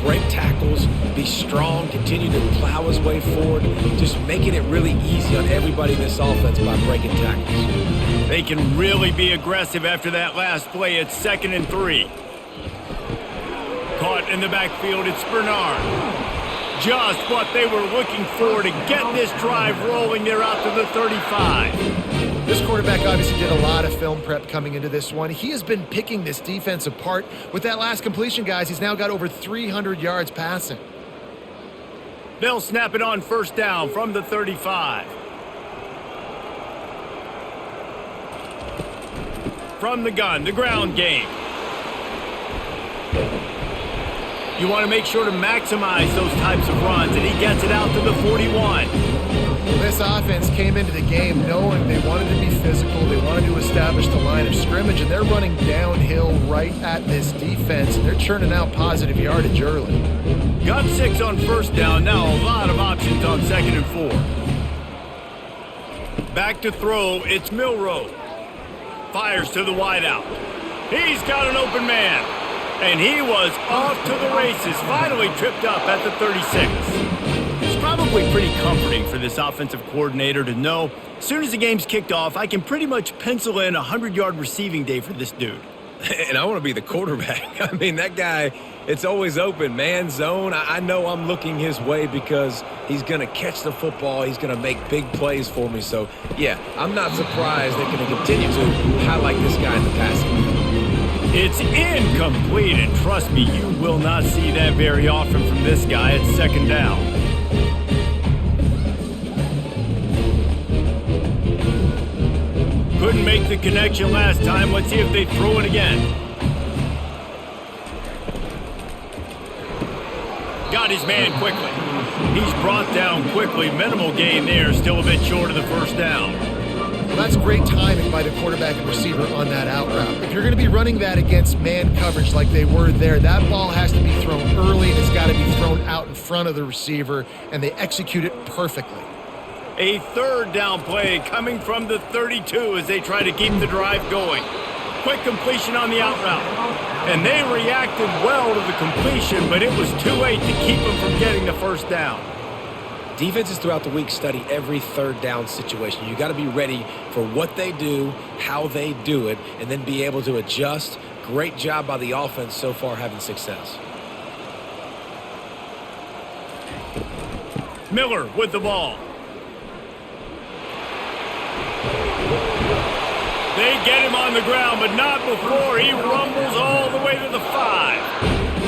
break tackles, be strong, continue to plow his way forward, just making it really easy on everybody in this offense by breaking tackles. They can really be aggressive after that last play. It's 2nd and 3. Caught in the backfield, it's Bernard. Just what they were looking for to get this drive rolling there out to the 35. This quarterback obviously did a lot of film prep coming into this one. He has been picking this defense apart. With that last completion, guys, he's now got over 300 yards passing. They'll snap it on first down from the 35. From the gun, the ground game. You want to make sure to maximize those types of runs, and he gets it out to the 41. Well, this offense came into the game knowing they wanted to be physical, they wanted to establish the line of scrimmage, and they're running downhill right at this defense, and they're churning out positive yardage early. Got 6 on first down, now a lot of options on 2nd and 4. Back to throw, it's Milroe. Fires to the wideout. He's got an open man. And he was off to the races, finally tripped up at the 36. It's probably pretty comforting for this offensive coordinator to know as soon as the game's kicked off, I can pretty much pencil in a 100-yard receiving day for this dude. And I want to be the quarterback. I mean, that guy, it's always open, man, zone. I know I'm looking his way because he's going to catch the football. He's going to make big plays for me. So, yeah, I'm not surprised they're going to continue to highlight this guy in the passing game. It's incomplete, and trust me, you will not see that very often from this guy at 2nd down. Couldn't make the connection last time. Let's see if they throw it again. Got his man quickly. He's brought down quickly. Minimal gain there, still a bit short of the first down. Well, that's great timing by the quarterback and receiver on that out route. If you're going to be running that against man coverage like they were there, that ball has to be thrown early and it's got to be thrown out in front of the receiver, and they execute it perfectly. A 3rd down play coming from the 32 as they try to keep the drive going. Quick completion on the out route. And they reacted well to the completion, but it was too late to keep them from getting the first down. Defenses throughout the week study every 3rd down situation. You got to be ready for what they do, how they do it, and then be able to adjust. Great job by the offense so far having success. Miller with the ball. They get him on the ground, but not before he rumbles all the way to the 5.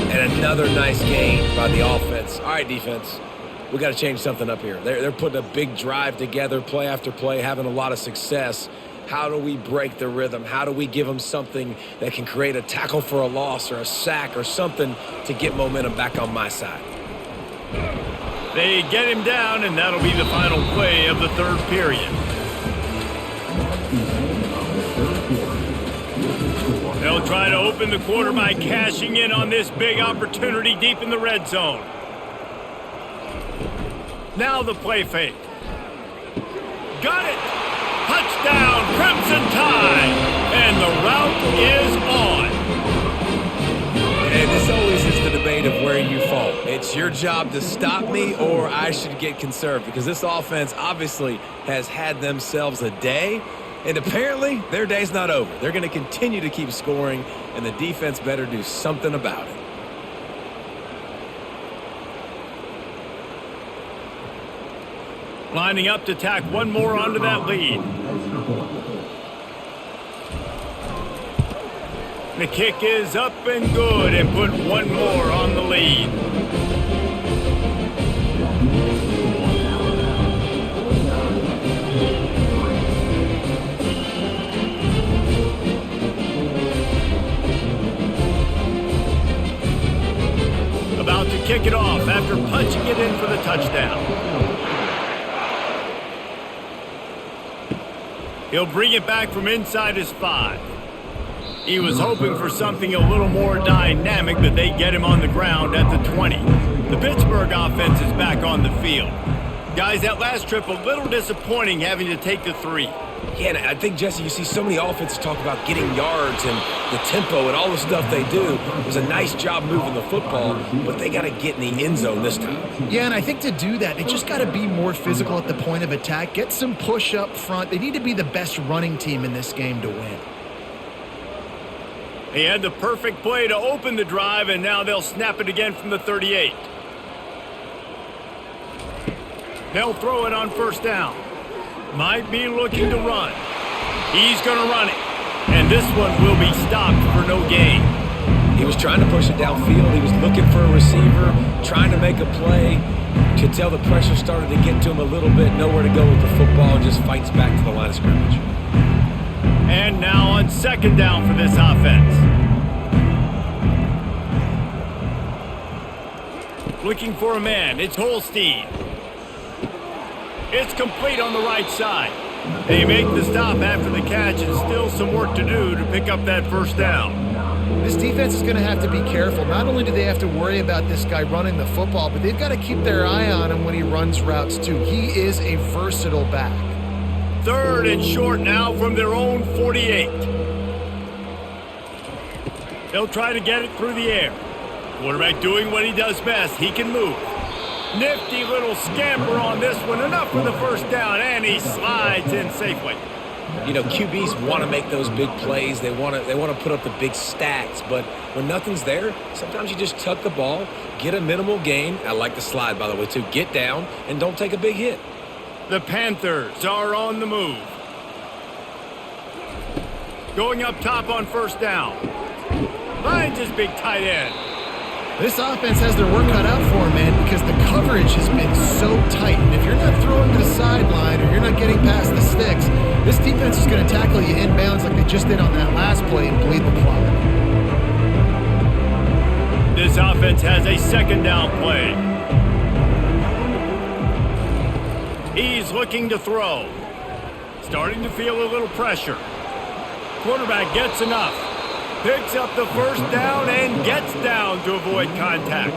And another nice gain by the offense. All right, defense. We got to change something up here. They're putting a big drive together, play after play, having a lot of success. How do we break the rhythm? How do we give them something that can create a tackle for a loss or a sack or something to get momentum back on my side? They get him down, and that'll be the final play of the 3rd period. They'll try to open the quarter by cashing in on this big opportunity deep in the red zone. Now the play fake. Got it! Touchdown, Crimson Tide! And the route is on. And this always is the debate of where you fall. It's your job to stop me, or I should get conserved, because this offense obviously has had themselves a day, and apparently their day's not over. They're going to continue to keep scoring, and the defense better do something about it. Lining up to tack one more onto that lead. The kick is up and good, and put one more on the lead. About to kick it off after punching it in for the touchdown. He'll bring it back from inside his 5. He was hoping for something a little more dynamic, but they get him on the ground at the 20. The Pittsburgh offense is back on the field. Guys, that last trip a little disappointing having to take the 3. Yeah, and I think, Jesse, you see so many offenses talk about getting yards and the tempo and all the stuff they do. It was a nice job moving the football, but they got to get in the end zone this time. Yeah, and I think to do that, they just got to be more physical at the point of attack, get some push up front. They need to be the best running team in this game to win. He had the perfect play to open the drive, and now they'll snap it again from the 38. They'll throw it on first down. Might be looking to run. He's going to run it. And this one will be stopped for no gain. He was trying to push it downfield. He was looking for a receiver, trying to make a play. Could tell the pressure started to get to him a little bit. Nowhere to go with the football. Just fights back to the line of scrimmage. And now on second down for this offense. Looking for a man. It's Holstein. It's complete on the right side. They make the stop after the catch, and still some work to do to pick up that first down. This defense is going to have to be careful. Not only do they have to worry about this guy running the football, but they've got to keep their eye on him when he runs routes too. He is a versatile back. Third and short now from their own 48. They'll try to get it through the air. Quarterback doing what he does best. He can move. Nifty little scamper on this one. Enough for the first down, and he slides in safely. You know, QBs want to make those big plays. They want to put up the big stats. But when nothing's there, sometimes you just tuck the ball, get a minimal gain. I like the slide, by the way, too. Get down and don't take a big hit. The Panthers are on the move. Going up top on first down. Finds his big tight end. This offense has their work cut out for them, man, because the coverage has been so tight. And if you're not throwing to the sideline or you're not getting past the sticks, this defense is going to tackle you inbounds like they just did on that last play and bleed the clock. This offense has a second down play. He's looking to throw. Starting to feel a little pressure. Quarterback gets enough. Picks up the first down and gets down to avoid contact.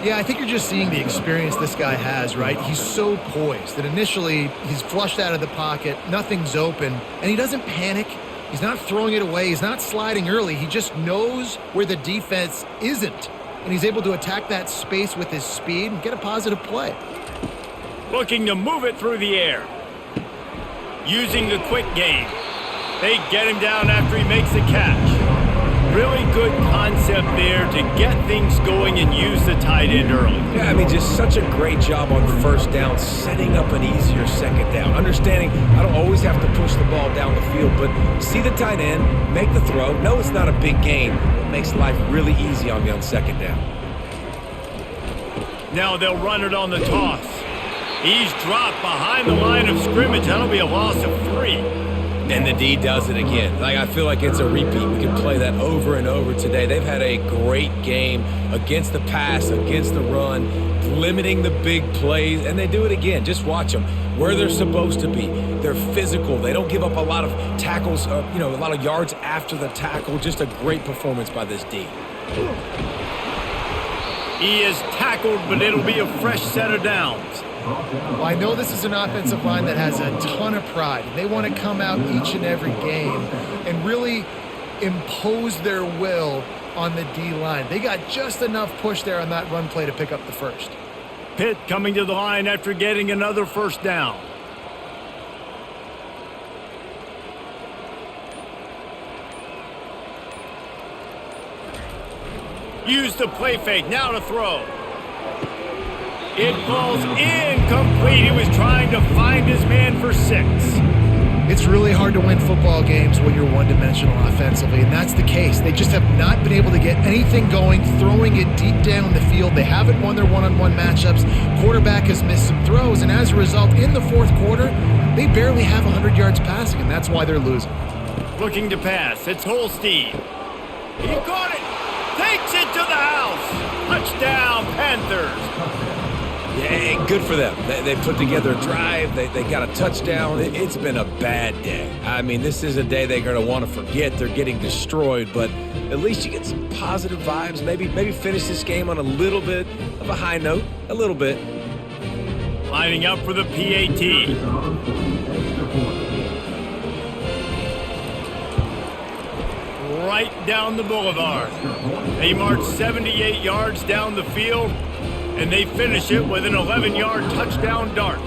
Yeah, I think you're just seeing the experience this guy has, right? He's so poised that initially he's flushed out of the pocket, nothing's open, and he doesn't panic. He's not throwing it away. He's not sliding early. He just knows where the defense isn't, and he's able to attack that space with his speed and get a positive play. Looking to move it through the air. Using the quick game. They get him down after he makes the catch. Really good concept there to get things going and use the tight end early. Yeah, I mean, just such a great job on first down, setting up an easier second down. Understanding I don't always have to push the ball down the field, but see the tight end, make the throw. No, it's not a big gain. It makes life really easy on me on second down. Now they'll run it on the toss. He's dropped behind the line of scrimmage. That'll be a loss of 3. And the D does it again. Like, I feel like it's a repeat. We can play that over and over today. They've had a great game against the pass, against the run, limiting the big plays, and they do it again. Just watch them where they're supposed to be. They're physical. They don't give up a lot of tackles, a lot of yards after the tackle. Just a great performance by this D. He is tackled, but it'll be a fresh set of downs. Well, I know this is an offensive line that has a ton of pride. They want to come out each and every game and really impose their will on the D-line. They got just enough push there on that run play to pick up the first. Pitt coming to the line after getting another first down. Use the play fake, now to throw. It falls incomplete. He was trying to find his man for 6. It's really hard to win football games when you're one-dimensional offensively, and that's the case. They just have not been able to get anything going, throwing it deep down the field. They haven't won their one-on-one matchups. Quarterback has missed some throws, and as a result, in the fourth quarter, they barely have 100 yards passing, and that's why they're losing. Looking to pass. It's Holstein. He caught it. Takes it to the house. Touchdown, Panthers. Yeah, good for them. They put together a drive. They got a touchdown. It's been a bad day. I mean, this is a day they're going to want to forget. They're getting destroyed, but at least you get some positive vibes. Maybe finish this game on a little bit of a high note. A little bit. Lining up for the PAT. Right down the boulevard. They march 78 yards down the field, and they finish it with an 11-yard touchdown dart.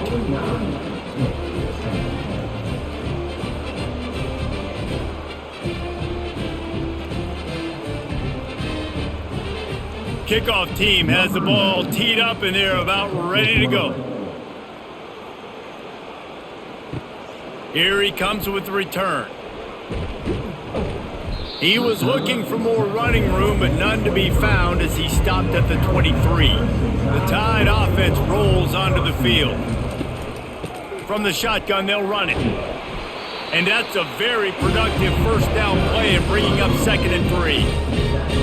Kickoff team has the ball teed up, and they're about ready to go. Here he comes with the return. He was looking for more running room, but none to be found as he stopped at the 23. The Tide offense rolls onto the field. From the shotgun, they'll run it. And that's a very productive first down play and bringing up 2nd and 3.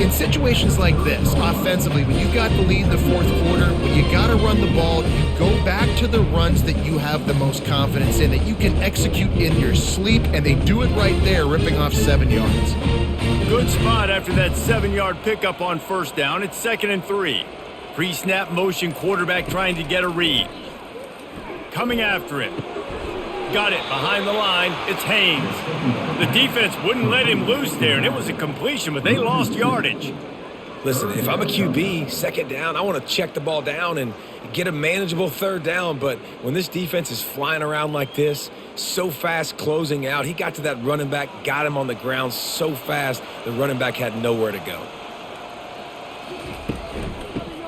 In situations like this, offensively, when you've got the lead in the fourth quarter, when you got to run the ball, you go back to the runs that you have the most confidence in, that you can execute in your sleep, and they do it right there, ripping off 7 yards. Good spot after that 7-yard pickup on first down. It's 2nd and 3. Pre-snap motion, quarterback trying to get a read. Coming after him. Got it behind the line. It's Haynes. The defense wouldn't let him loose there, and it was a completion, but they lost yardage. Listen, if I'm a QB, 2nd down, I want to check the ball down and get a manageable 3rd down. But when this defense is flying around like this, so fast closing out, he got to that running back, got him on the ground so fast, the running back had nowhere to go.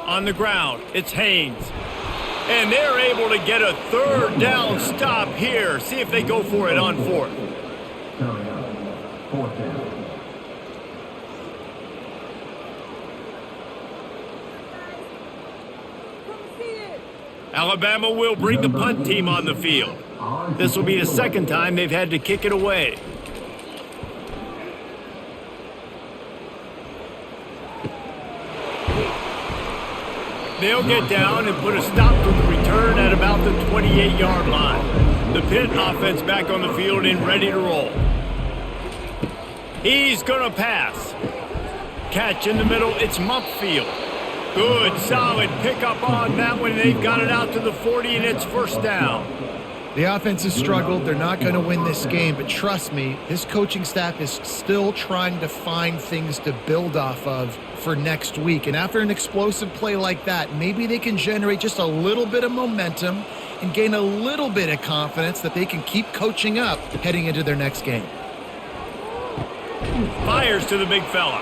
On the ground, it's Haynes. And they're able to get a 3rd down stop here. See if they go for it on 4th. Coming up, 4th down. Alabama will bring the punt team on the field. This will be the 2nd time they've had to kick it away. They'll get down and put a stop to the return at about the 28-yard line. The Pitt offense back on the field and ready to roll. He's going to pass. Catch in the middle, it's Mumpfield. Good, solid pickup on that one. They've got it out to the 40, and it's 1st down. The offense has struggled. They're not going to win this game, but trust me, this coaching staff is still trying to find things to build off of for next week. And after an explosive play like that, maybe they can generate just a little bit of momentum and gain a little bit of confidence that they can keep coaching up heading into their next game. Fires to the big fella.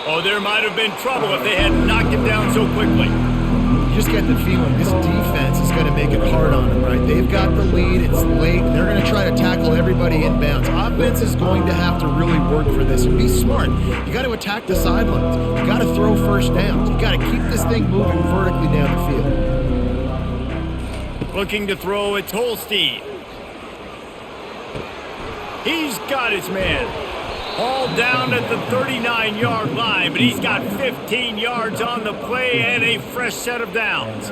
Oh, there might have been trouble if they had knocked him down so quickly. You just get the feeling this defense is going to make it hard on them, right? They've got the lead, it's late, and they're going to try to tackle everybody inbounds. Offense is going to have to really work for this and be smart. You got to attack the sidelines. You got to throw 1st downs. You got to keep this thing moving vertically down the field. Looking to throw, it's Holstein. He's got his man. All down at the 39-yard line, but he's got 15 yards on the play and a fresh set of downs.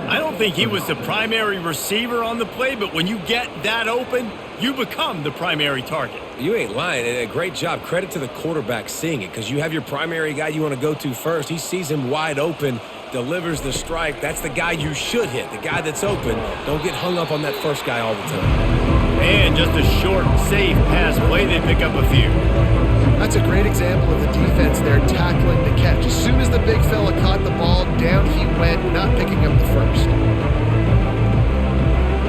I don't think he was the primary receiver on the play, but when you get that open, you become the primary target. You ain't lying, and a great job. Credit to the quarterback seeing it, because you have your primary guy you want to go to first. He sees him wide open, delivers the strike. That's the guy you should hit, the guy that's open. Don't get hung up on that first guy all the time. And just a short, safe pass play, they pick up a few. That's a great example of the defense there tackling the catch. As soon as the big fella caught the ball, down he went, not picking up the first.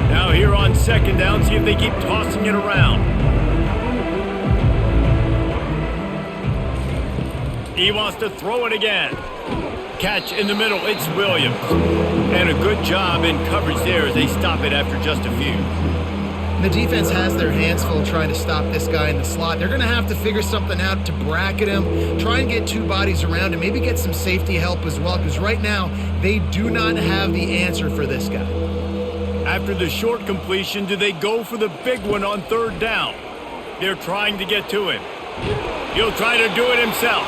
Now here on 2nd down, see if they keep tossing it around. He wants to throw it again. Catch in the middle, it's Williams. And a good job in coverage there as they stop it after just a few. The defense has their hands full trying to stop this guy in the slot. They're going to have to figure something out to bracket him, try and get 2 bodies around him, maybe get some safety help as well, because right now they do not have the answer for this guy. After the short completion, do they go for the big one on 3rd down? They're trying to get to him. He'll try to do it himself.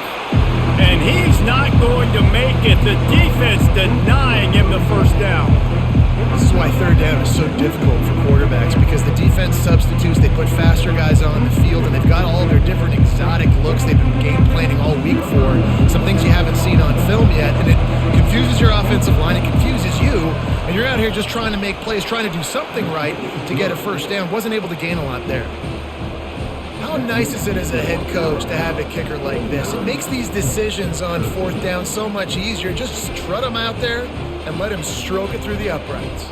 And he's not going to make it. The defense denying him the 1st down. This is why 3rd down is so difficult for quarterbacks, because the defense substitutes, they put faster guys on the field, and they've got all their different exotic looks they've been game planning all week for, some things you haven't seen on film yet, and it confuses your offensive line, it confuses you, and you're out here just trying to make plays, trying to do something right to get a 1st down. Wasn't able to gain a lot there. How nice is it as a head coach to have a kicker like this? It makes these decisions on 4th down so much easier. Just strut him out there and let him stroke it through the uprights.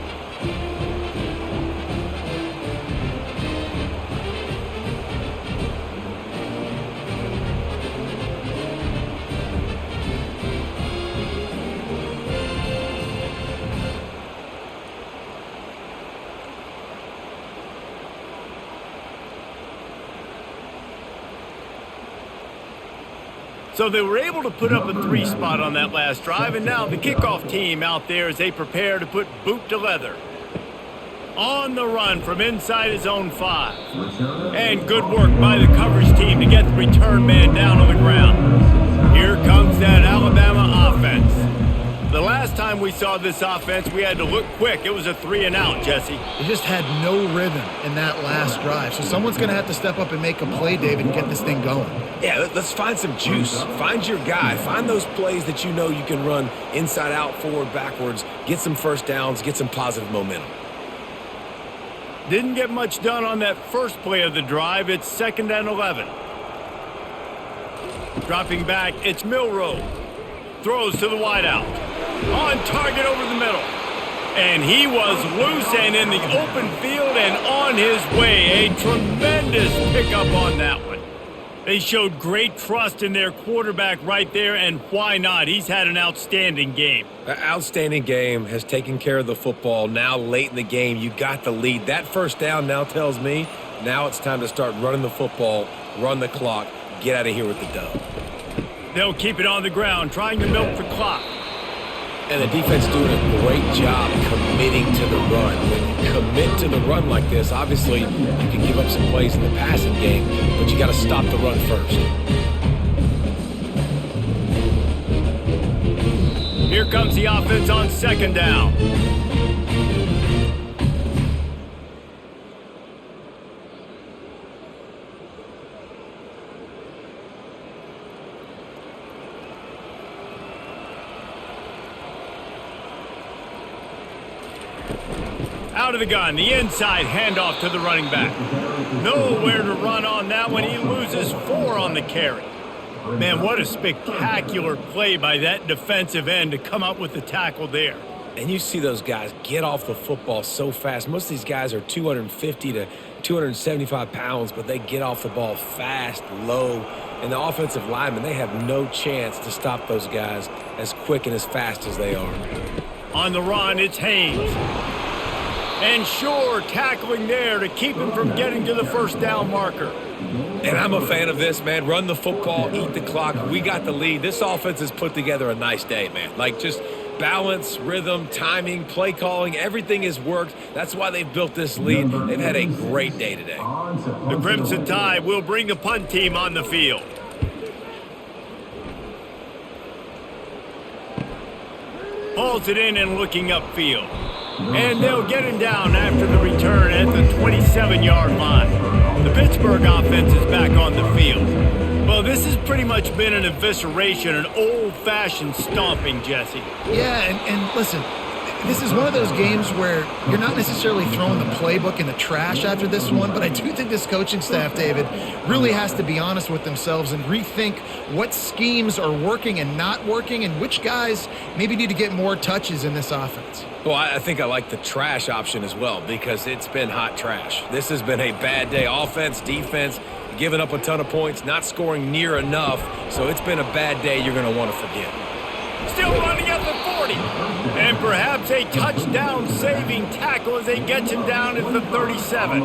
So they were able to put up a 3 spot on that last drive, and now the kickoff team out there as they prepare to put boot to leather. On the run from inside his own 5. And good work by the coverage team to get the return man down on the ground. Here comes that Alabama offense. The last time we saw this offense, we had to look quick. It was a 3 and out, Jesse. They just had no rhythm in that last drive. So someone's going to have to step up and make a play, David, and get this thing going. Yeah, let's find some juice. Find your guy. Find those plays that you know you can run inside out, forward, backwards. Get some first downs. Get some positive momentum. Didn't get much done on that first play of the drive. It's 2nd and 11. Dropping back, it's Milroe. Throws to the wideout. On target over the middle. And he was loose and in the open field and on his way. A tremendous pickup on that one. They showed great trust in their quarterback right there, and why not? He's had an outstanding game. An outstanding game, has taken care of the football. Now late in the game, you got the lead. That first down now tells me now it's time to start running the football, run the clock, get out of here with the dub. They'll keep it on the ground, trying to milk the clock. And the defense doing a great job committing to the run. When you commit to the run like this, obviously you can give up some plays in the passing game, but you got to stop the run first. Here comes the offense on 2nd down. Out of the gun, the inside handoff to the running back. Nowhere to run on that one. He loses 4 on the carry. Man, what a spectacular play by that defensive end to come up with the tackle there. And you see those guys get off the football so fast. Most of these guys are 250 to 275 pounds, but they get off the ball fast, low. And the offensive linemen, they have no chance to stop those guys as quick and as fast as they are. On the run, it's Haynes. And Shore tackling there to keep him from getting to the first down marker. And I'm a fan of this, man. Run the football, eat the clock. We got the lead. This offense has put together a nice day, man. Like just balance, rhythm, timing, play calling, everything has worked. That's why they've built this lead. They've had a great day today. The Crimson Tide will bring the punt team on the field. Hauls it in and looking upfield. And they'll get him down after the return at the 27-yard line. The Pittsburgh offense is back on the field. Well, this has pretty much been an evisceration, an old-fashioned stomping, Jesse. Yeah, and listen, this is one of those games where you're not necessarily throwing the playbook in the trash after this one, but I do think this coaching staff, David, really has to be honest with themselves and rethink what schemes are working and not working and which guys maybe need to get more touches in this offense. Well, I think I like the trash option as well because it's been hot trash. This has been a bad day. Offense, defense, giving up a ton of points, not scoring near enough. So it's been a bad day you're going to want to forget. Still running at the 40. And perhaps a touchdown-saving tackle as they get him down at the 37.